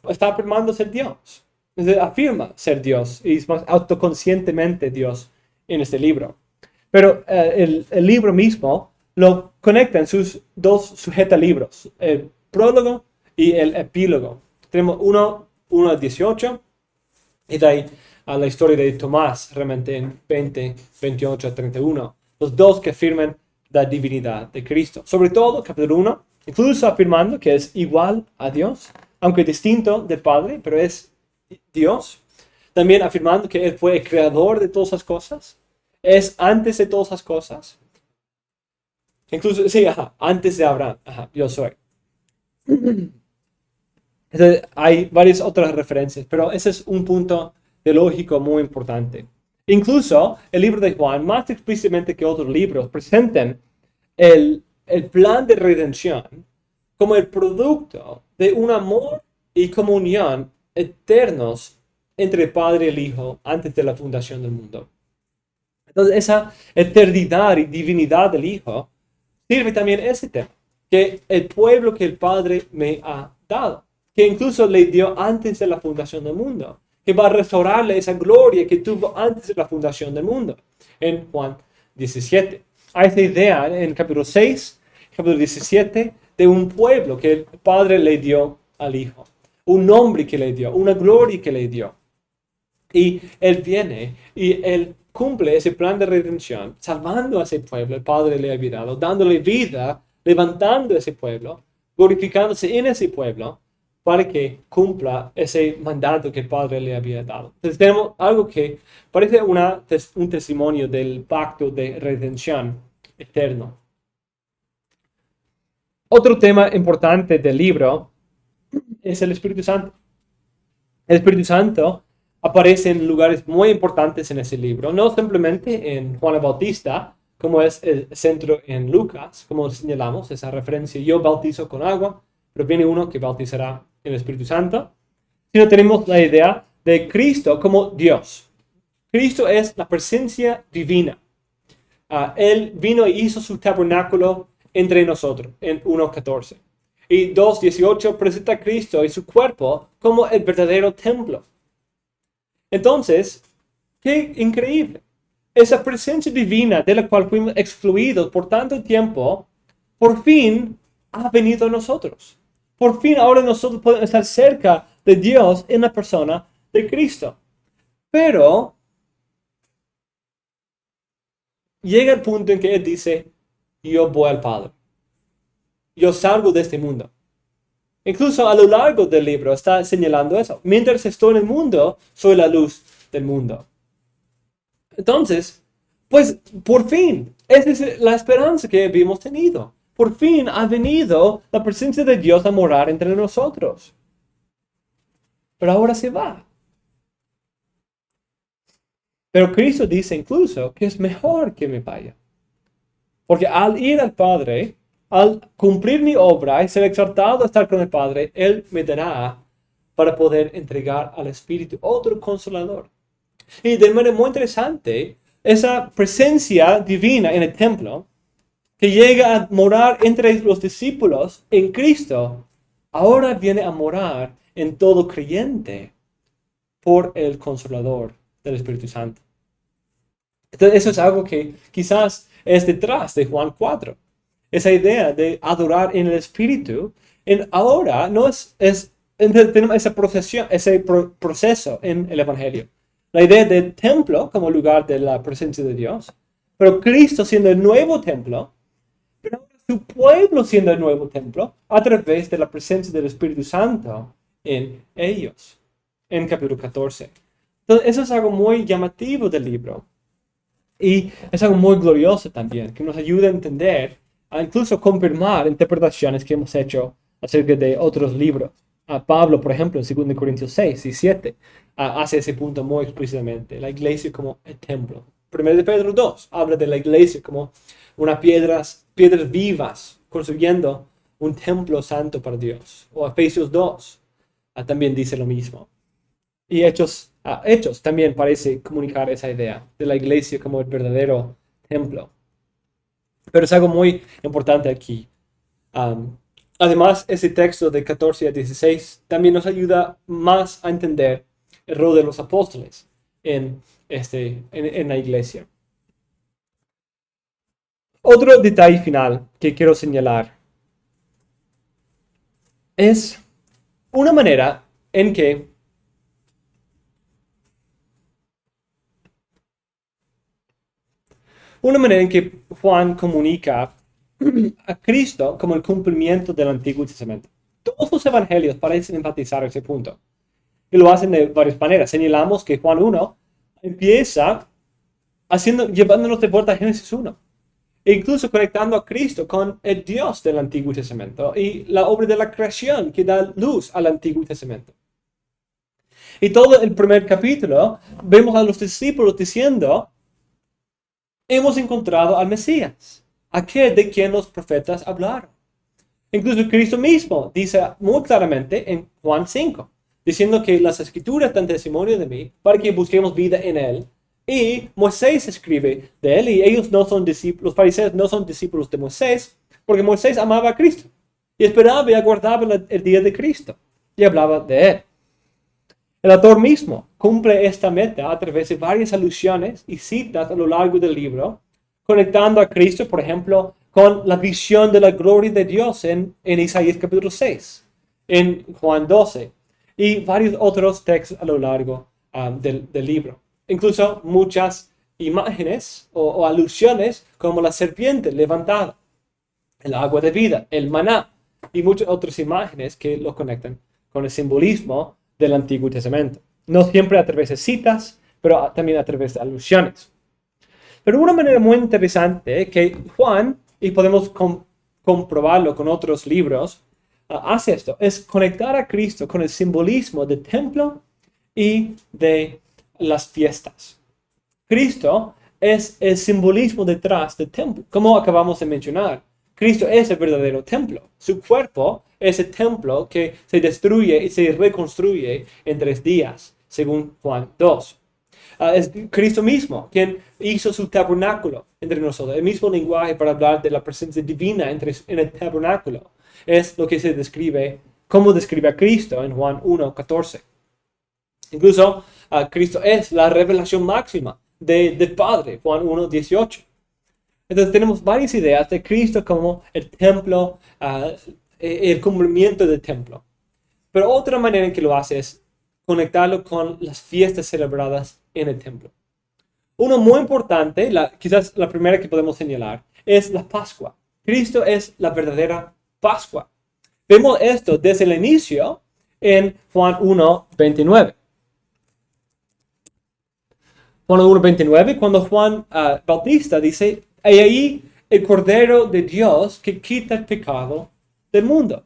está afirmando ser Dios. Entonces, afirma ser Dios y es más autoconscientemente Dios en este libro. Pero el libro mismo lo conecta en sus 2 sujetalibros, el prólogo y el epílogo. Tenemos uno al 18 y de ahí a la historia de Tomás, realmente en 20, 28 a 31. Los 2 que afirman la divinidad de Cristo. Sobre todo, capítulo 1, incluso afirmando que es igual a Dios, aunque distinto del Padre, pero es Dios. También afirmando que Él fue el creador de todas las cosas, es antes de todas las cosas. Incluso, sí, antes de Abraham, yo soy. Entonces, hay varias otras referencias, pero ese es un punto teológico muy importante. Incluso el libro de Juan, más explícitamente que otros libros, presentan el plan de redención como el producto de un amor y comunión eternos entre el Padre y el Hijo antes de la fundación del mundo. Entonces, esa eternidad y divinidad del Hijo sirve también ese tema, que el pueblo que el Padre me ha dado, que incluso le dio antes de la fundación del mundo, que va a restaurarle esa gloria que tuvo antes de la fundación del mundo, en Juan 17. Hay esa idea en capítulo 6, capítulo 17, de un pueblo que el Padre le dio al Hijo, un nombre que le dio, una gloria que le dio. Y Él viene y Él cumple ese plan de redención, salvando a ese pueblo, el Padre le había dado, dándole vida, levantando a ese pueblo, glorificándose en ese pueblo, para que cumpla ese mandato que el Padre le había dado. Entonces tenemos algo que parece un testimonio del pacto de redención eterno. Otro tema importante del libro es el Espíritu Santo. El Espíritu Santo aparece en lugares muy importantes en ese libro, no simplemente en Juan el Bautista, como es el centro en Lucas, como señalamos, esa referencia, yo bautizo con agua, pero viene uno que bautizará en el Espíritu Santo, sino tenemos la idea de Cristo como Dios. Cristo es la presencia divina. Él vino y hizo su tabernáculo entre nosotros en 1:14. Y 2:18 presenta a Cristo y su cuerpo como el verdadero templo. Entonces, qué increíble. Esa presencia divina de la cual fuimos excluidos por tanto tiempo, por fin ha venido a nosotros. Por fin ahora nosotros podemos estar cerca de Dios en la persona de Cristo. Pero llega el punto en que Él dice, yo voy al Padre. Yo salgo de este mundo. Incluso a lo largo del libro está señalando eso. Mientras estoy en el mundo, soy la luz del mundo. Entonces, pues por fin, esa es la esperanza que habíamos tenido. Por fin ha venido la presencia de Dios a morar entre nosotros. Pero ahora se va. Pero Cristo dice incluso que es mejor que me vaya. Porque al ir al Padre, al cumplir mi obra y ser exaltado a estar con el Padre, Él me dará para poder entregar al Espíritu otro consolador. Y de manera muy interesante, esa presencia divina en el templo, que llega a morar entre los discípulos en Cristo, ahora viene a morar en todo creyente por el consolador del Espíritu Santo. Entonces eso es algo que quizás es detrás de Juan 4. Esa idea de adorar en el Espíritu, ahora no tenemos ese proceso en el Evangelio. La idea del templo como lugar de la presencia de Dios, pero Cristo siendo el nuevo templo, pero ahora su pueblo siendo el nuevo templo a través de la presencia del Espíritu Santo en ellos, en capítulo 14. Entonces eso es algo muy llamativo del libro. Y es algo muy glorioso también, que nos ayuda a entender, a incluso confirmar interpretaciones que hemos hecho acerca de otros libros. Pablo, por ejemplo, en 2 Corintios 6 y 7, hace ese punto muy explícitamente. La iglesia como el templo. 1 de Pedro 2 habla de la iglesia como unas piedras vivas, construyendo un templo santo para Dios. O Efesios 2 también dice lo mismo. Y Hechos también parece comunicar esa idea de la iglesia como el verdadero templo. Pero es algo muy importante aquí. Además, ese texto de 14 a 16 también nos ayuda más a entender el rol de los apóstoles en la iglesia. Otro detalle final que quiero señalar es una manera en que Juan comunica a Cristo como el cumplimiento del Antiguo Testamento. Todos los evangelios parecen enfatizar ese punto. Y lo hacen de varias maneras. Señalamos que Juan 1 empieza llevándonos de vuelta a Génesis 1. E incluso conectando a Cristo con el Dios del Antiguo Testamento y la obra de la creación que da luz al Antiguo Testamento. Y todo el primer capítulo vemos a los discípulos diciendo, hemos encontrado al Mesías, aquel de quien los profetas hablaron. Incluso Cristo mismo dice muy claramente en Juan 5, diciendo que las escrituras dan testimonio de mí para que busquemos vida en él. Y Moisés escribe de él y ellos no son discípulos, los fariseos no son discípulos de Moisés, porque Moisés amaba a Cristo y esperaba y aguardaba el día de Cristo y hablaba de él. El autor mismo cumple esta meta a través de varias alusiones y citas a lo largo del libro, conectando a Cristo, por ejemplo, con la visión de la gloria de Dios en Isaías capítulo 6, en Juan 12 y varios otros textos a lo largo del libro. Incluso muchas imágenes o alusiones como la serpiente levantada, el agua de vida, el maná y muchas otras imágenes que lo conectan con el simbolismo del Antiguo Testamento. No siempre a través de citas, pero también a través de alusiones. Pero una manera muy interesante que Juan, y podemos comprobarlo con otros libros, hace esto, es conectar a Cristo con el simbolismo del templo y de las fiestas. Cristo es el simbolismo detrás del templo. Como acabamos de mencionar, Cristo es el verdadero templo. Su cuerpo es el templo que se destruye y se reconstruye en 3 días, según Juan 2. Es Cristo mismo quien hizo su tabernáculo entre nosotros. El mismo lenguaje para hablar de la presencia divina en el tabernáculo es lo que se describe, como describe a Cristo en Juan 1:14. Incluso Cristo es la revelación máxima del Padre, Juan 1:18. Entonces tenemos varias ideas de Cristo como el templo, el cumplimiento del templo. Pero otra manera en que lo hace es conectarlo con las fiestas celebradas en el templo. Uno muy importante, quizás la primera que podemos señalar, es la Pascua. Cristo es la verdadera Pascua. Vemos esto desde el inicio en Juan 1:29. Juan 1:29, cuando Juan Bautista dice, "He ahí el Cordero de Dios que quita el pecado del mundo".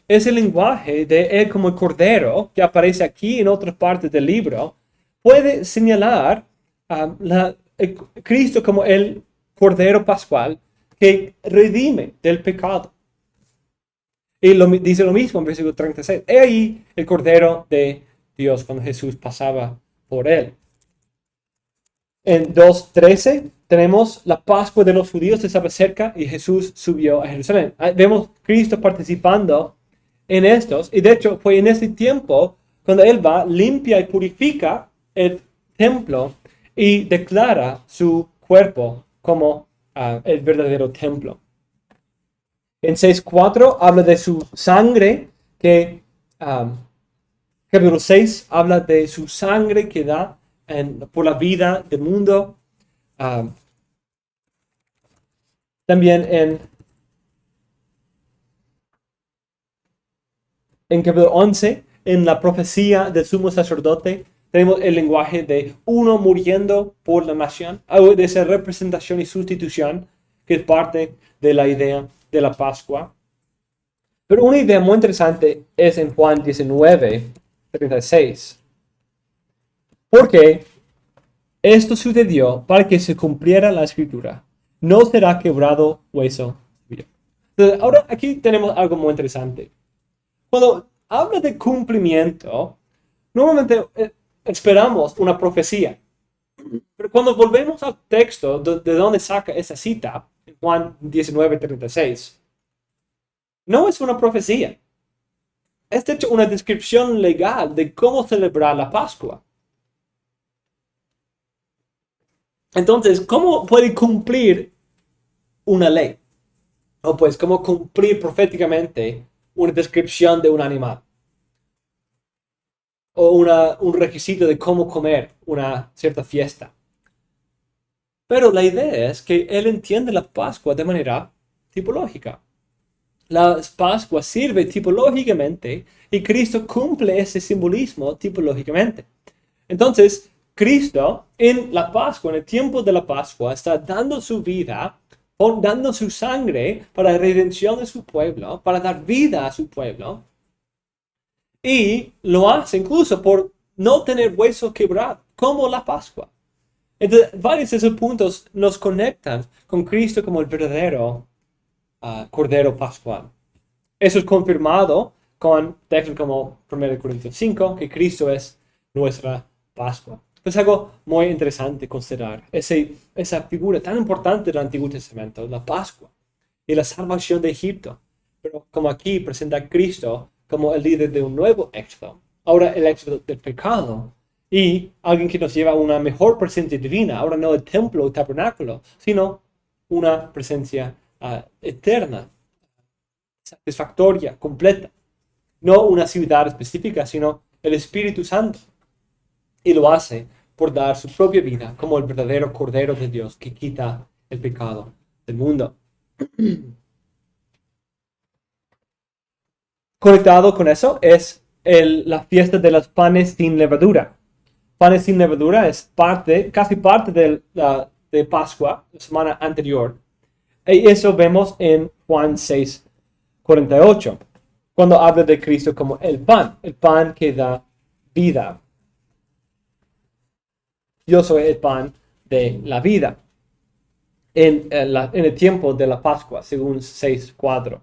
Es el lenguaje de él como el Cordero que aparece aquí en otras partes del libro. Puede señalar Cristo como el Cordero Pascual que redime del pecado. Y dice lo mismo en versículo 36. He ahí el Cordero de Dios cuando Jesús pasaba por él. En 2:13 tenemos la Pascua de los judíos estaba cerca y Jesús subió a Jerusalén. Vemos Cristo participando en estos, y de hecho fue en ese tiempo cuando él va, limpia y purifica el templo y declara su cuerpo como el verdadero templo. En 6:4 habla de su sangre, capítulo 6 habla de su sangre que da por la vida del mundo. También en capítulo 11, en la profecía del sumo sacerdote, tenemos el lenguaje de uno muriendo por la nación, algo de esa representación y sustitución que es parte de la idea de la Pascua. Pero una idea muy interesante es en Juan 19:36. Porque esto sucedió para que se cumpliera la escritura. No será quebrado hueso suyo. Entonces, ahora aquí tenemos algo muy interesante. Cuando habla de cumplimiento, normalmente esperamos una profecía. Pero cuando volvemos al texto de donde saca esa cita, Juan 19:36, no es una profecía. Es de hecho una descripción legal de cómo celebrar la Pascua. Entonces, ¿cómo puede cumplir una ley? O pues, ¿cómo cumplir proféticamente una descripción de un animal? O un requisito de cómo comer una cierta fiesta. Pero la idea es que él entiende la Pascua de manera tipológica. La Pascua sirve tipológicamente y Cristo cumple ese simbolismo tipológicamente. Entonces, Cristo en la Pascua, en el tiempo de la Pascua, está dando su vida, dando su sangre para la redención de su pueblo, para dar vida a su pueblo. Y lo hace incluso por no tener hueso quebrado, como la Pascua. Entonces, varios de esos puntos nos conectan con Cristo como el verdadero Cordero Pascual. Eso es confirmado con textos como 1 Corintios 5, que Cristo es nuestra Pascua. Es algo muy interesante considerar esa figura tan importante del Antiguo Testamento, la Pascua y la salvación de Egipto. Pero como aquí presenta a Cristo como el líder de un nuevo éxodo. Ahora el éxodo del pecado. Y alguien que nos lleva a una mejor presencia divina. Ahora no el templo o tabernáculo, sino una presencia eterna, satisfactoria, completa. No una ciudad específica, sino el Espíritu Santo. Y lo hace por dar su propia vida como el verdadero Cordero de Dios que quita el pecado del mundo. Conectado con eso es la fiesta de los panes sin levadura. Panes sin levadura es casi parte de Pascua, la semana anterior. Y eso vemos en Juan 6:48, cuando habla de Cristo como el pan que da vida. Yo soy el pan de la vida. En el tiempo de la Pascua, según 6:4.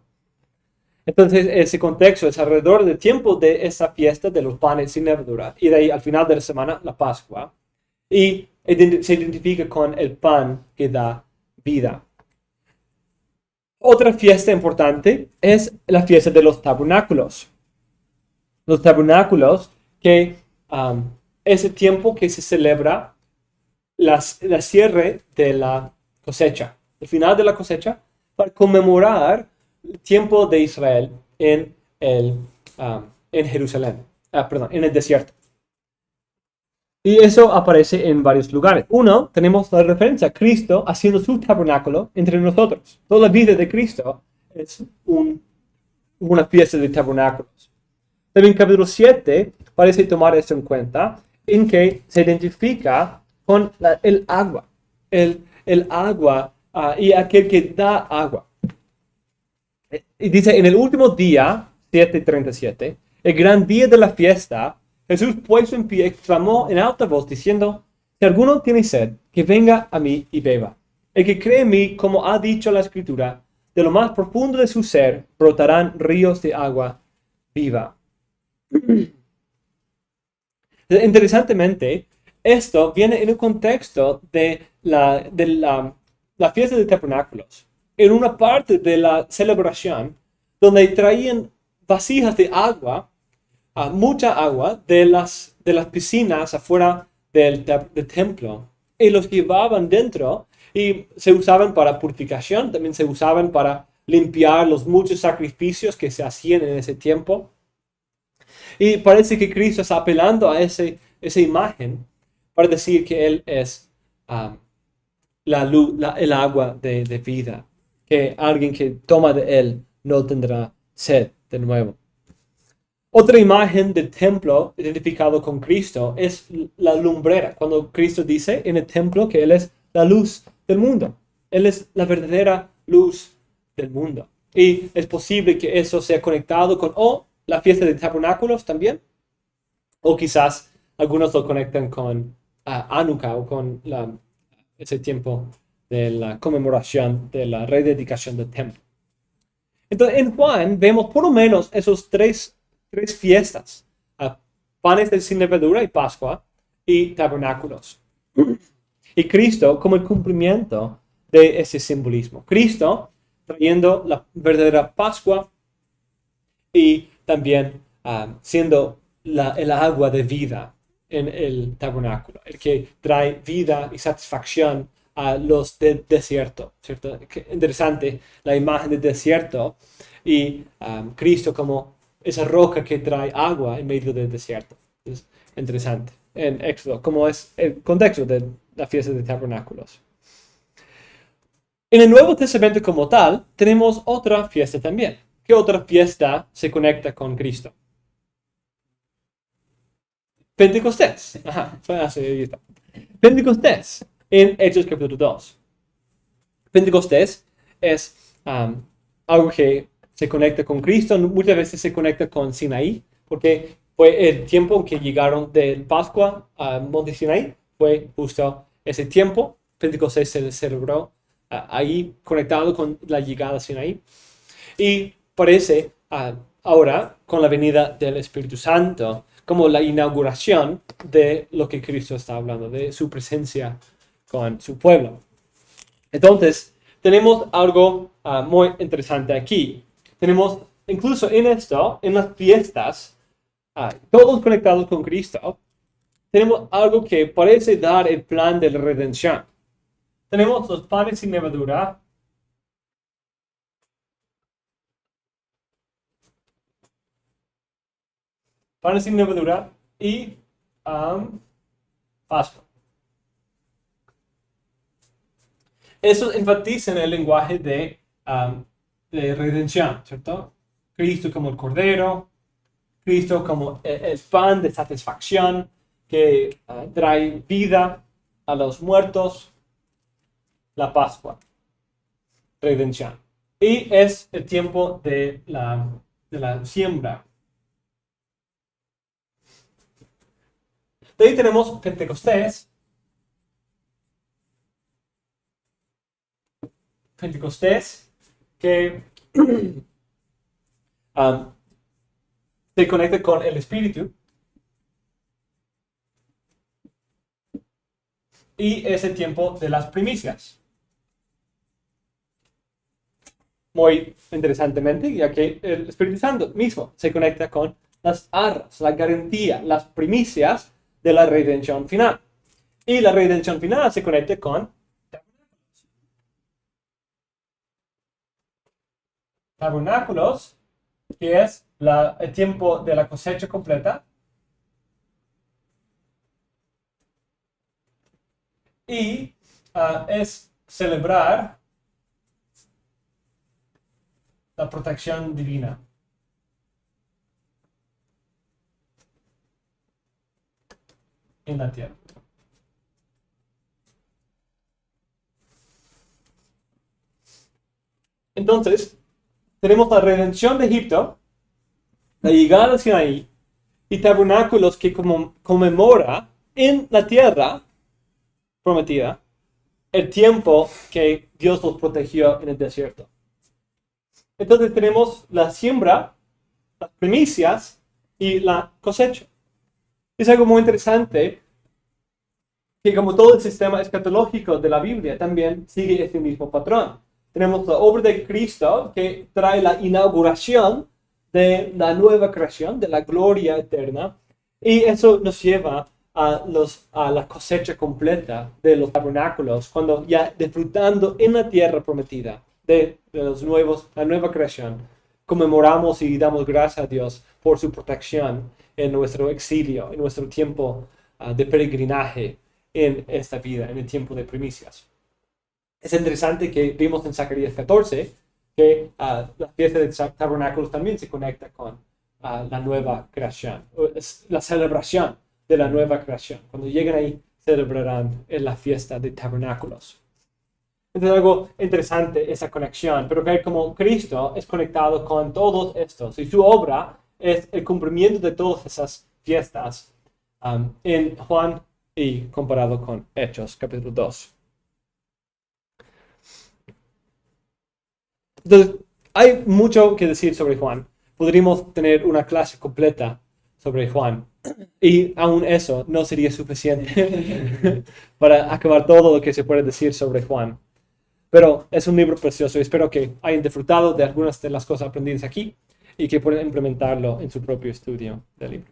Entonces, ese contexto es alrededor del tiempo de esa fiesta de los panes sin levadura. Y de ahí, al final de la semana, la Pascua. y se identifica con el pan que da vida. Otra fiesta importante es la fiesta de los tabernáculos. Los tabernáculos, que es el tiempo que se celebra la cierre de la cosecha, el final de la cosecha, para conmemorar el tiempo de Israel en Jerusalén, en el desierto. Y eso aparece en varios lugares. Uno, tenemos la referencia a Cristo haciendo su tabernáculo entre nosotros. Toda la vida de Cristo es una fiesta de tabernáculos. También capítulo 7 parece tomar esto en cuenta, en que se identifica con el agua. El agua y aquel que da agua. Y dice, en el último día, 7:37, el gran día de la fiesta, Jesús puesto en pie exclamó en alta voz diciendo, si alguno tiene sed, que venga a mí y beba. El que cree en mí, como ha dicho la Escritura, de lo más profundo de su ser brotarán ríos de agua viva. Interesantemente, esto viene en el contexto de la fiesta de tabernáculos, en una parte de la celebración donde traían vasijas de agua, mucha agua, de las piscinas afuera del templo, y los llevaban dentro y se usaban para purificación, también se usaban para limpiar los muchos sacrificios que se hacían en ese tiempo. Y parece que Cristo está apelando a esa imagen para decir que Él es la luz, el agua de vida, que alguien que toma de Él no tendrá sed de nuevo. Otra imagen del templo identificado con Cristo es la lumbrera. Cuando Cristo dice en el templo que Él es la luz del mundo. Él es la verdadera luz del mundo. Y es posible que eso sea conectado con la fiesta de tabernáculos también. O quizás algunos lo conectan con Hanukkah o con ese tiempo de la conmemoración de la rededicación del templo. Entonces en Juan vemos por lo menos esos tres fiestas. Panes de sin levadura y Pascua y tabernáculos. Y Cristo como el cumplimiento de ese simbolismo. Cristo trayendo la verdadera Pascua y también siendo el agua de vida en el tabernáculo, el que trae vida y satisfacción a los del desierto, ¿cierto? Qué interesante la imagen del desierto y Cristo como esa roca que trae agua en medio del desierto. Es interesante en Éxodo, como es el contexto de la fiesta de tabernáculos. En el Nuevo Testamento como tal, tenemos otra fiesta también. ¿Qué otra fiesta se conecta con Cristo? Pentecostés. Ajá, ahí está. Pentecostés en Hechos capítulo 2. Pentecostés es algo que se conecta con Cristo. Muchas veces se conecta con Sinaí, porque fue el tiempo en que llegaron de Pascua a Monte Sinaí. Fue justo ese tiempo. Pentecostés se celebró ahí conectado con la llegada a Sinaí. Y parece ahora, con la venida del Espíritu Santo, como la inauguración de lo que Cristo está hablando, de su presencia con su pueblo. Entonces, tenemos algo muy interesante aquí. Tenemos, incluso en esto, en las fiestas, todos conectados con Cristo, tenemos algo que parece dar el plan de la redención. Tenemos los panes sin levadura. Panes sin levadura y Pascua. Eso enfatiza en el lenguaje de redención, ¿cierto? Cristo como el Cordero, Cristo como el pan de satisfacción que trae vida a los muertos, la Pascua, redención. Y es el tiempo de la siembra. De ahí tenemos Pentecostés. Pentecostés que se conecta con el Espíritu. y es el tiempo de las primicias. Muy interesantemente, ya que el Espíritu Santo mismo se conecta con las arras, la garantía, las primicias de la redención final. Y la redención final se conecta con tabernáculos, que es el tiempo de la cosecha completa. Y es celebrar la protección divina. En la tierra. Entonces, tenemos la redención de Egipto, la llegada al Sinaí y tabernáculos que conmemora en la tierra prometida el tiempo que Dios los protegió en el desierto. Entonces tenemos la siembra, las primicias y la cosecha. Es algo muy interesante que como todo el sistema escatológico de la Biblia también sigue este mismo patrón. Tenemos la obra de Cristo que trae la inauguración de la nueva creación, de la gloria eterna, y eso nos lleva a la cosecha completa de los tabernáculos, cuando ya disfrutando en la tierra prometida de la nueva creación, conmemoramos y damos gracias a Dios por su protección en nuestro exilio, en nuestro tiempo de peregrinaje en esta vida, en el tiempo de primicias. Es interesante que vimos en Zacarías 14 que la fiesta de tabernáculos también se conecta con la nueva creación, es la celebración de la nueva creación. Cuando lleguen ahí, celebrarán en la fiesta de tabernáculos. Entonces, algo interesante esa conexión, pero ver cómo Cristo es conectado con todos estos y su obra es el cumplimiento de todas esas fiestas en Juan y comparado con Hechos, capítulo 2. Entonces, hay mucho que decir sobre Juan. Podríamos tener una clase completa sobre Juan. Y aún eso no sería suficiente para acabar todo lo que se puede decir sobre Juan. Pero es un libro precioso y espero que hayan disfrutado de algunas de las cosas aprendidas aquí y que puedan implementarlo en su propio estudio del libro.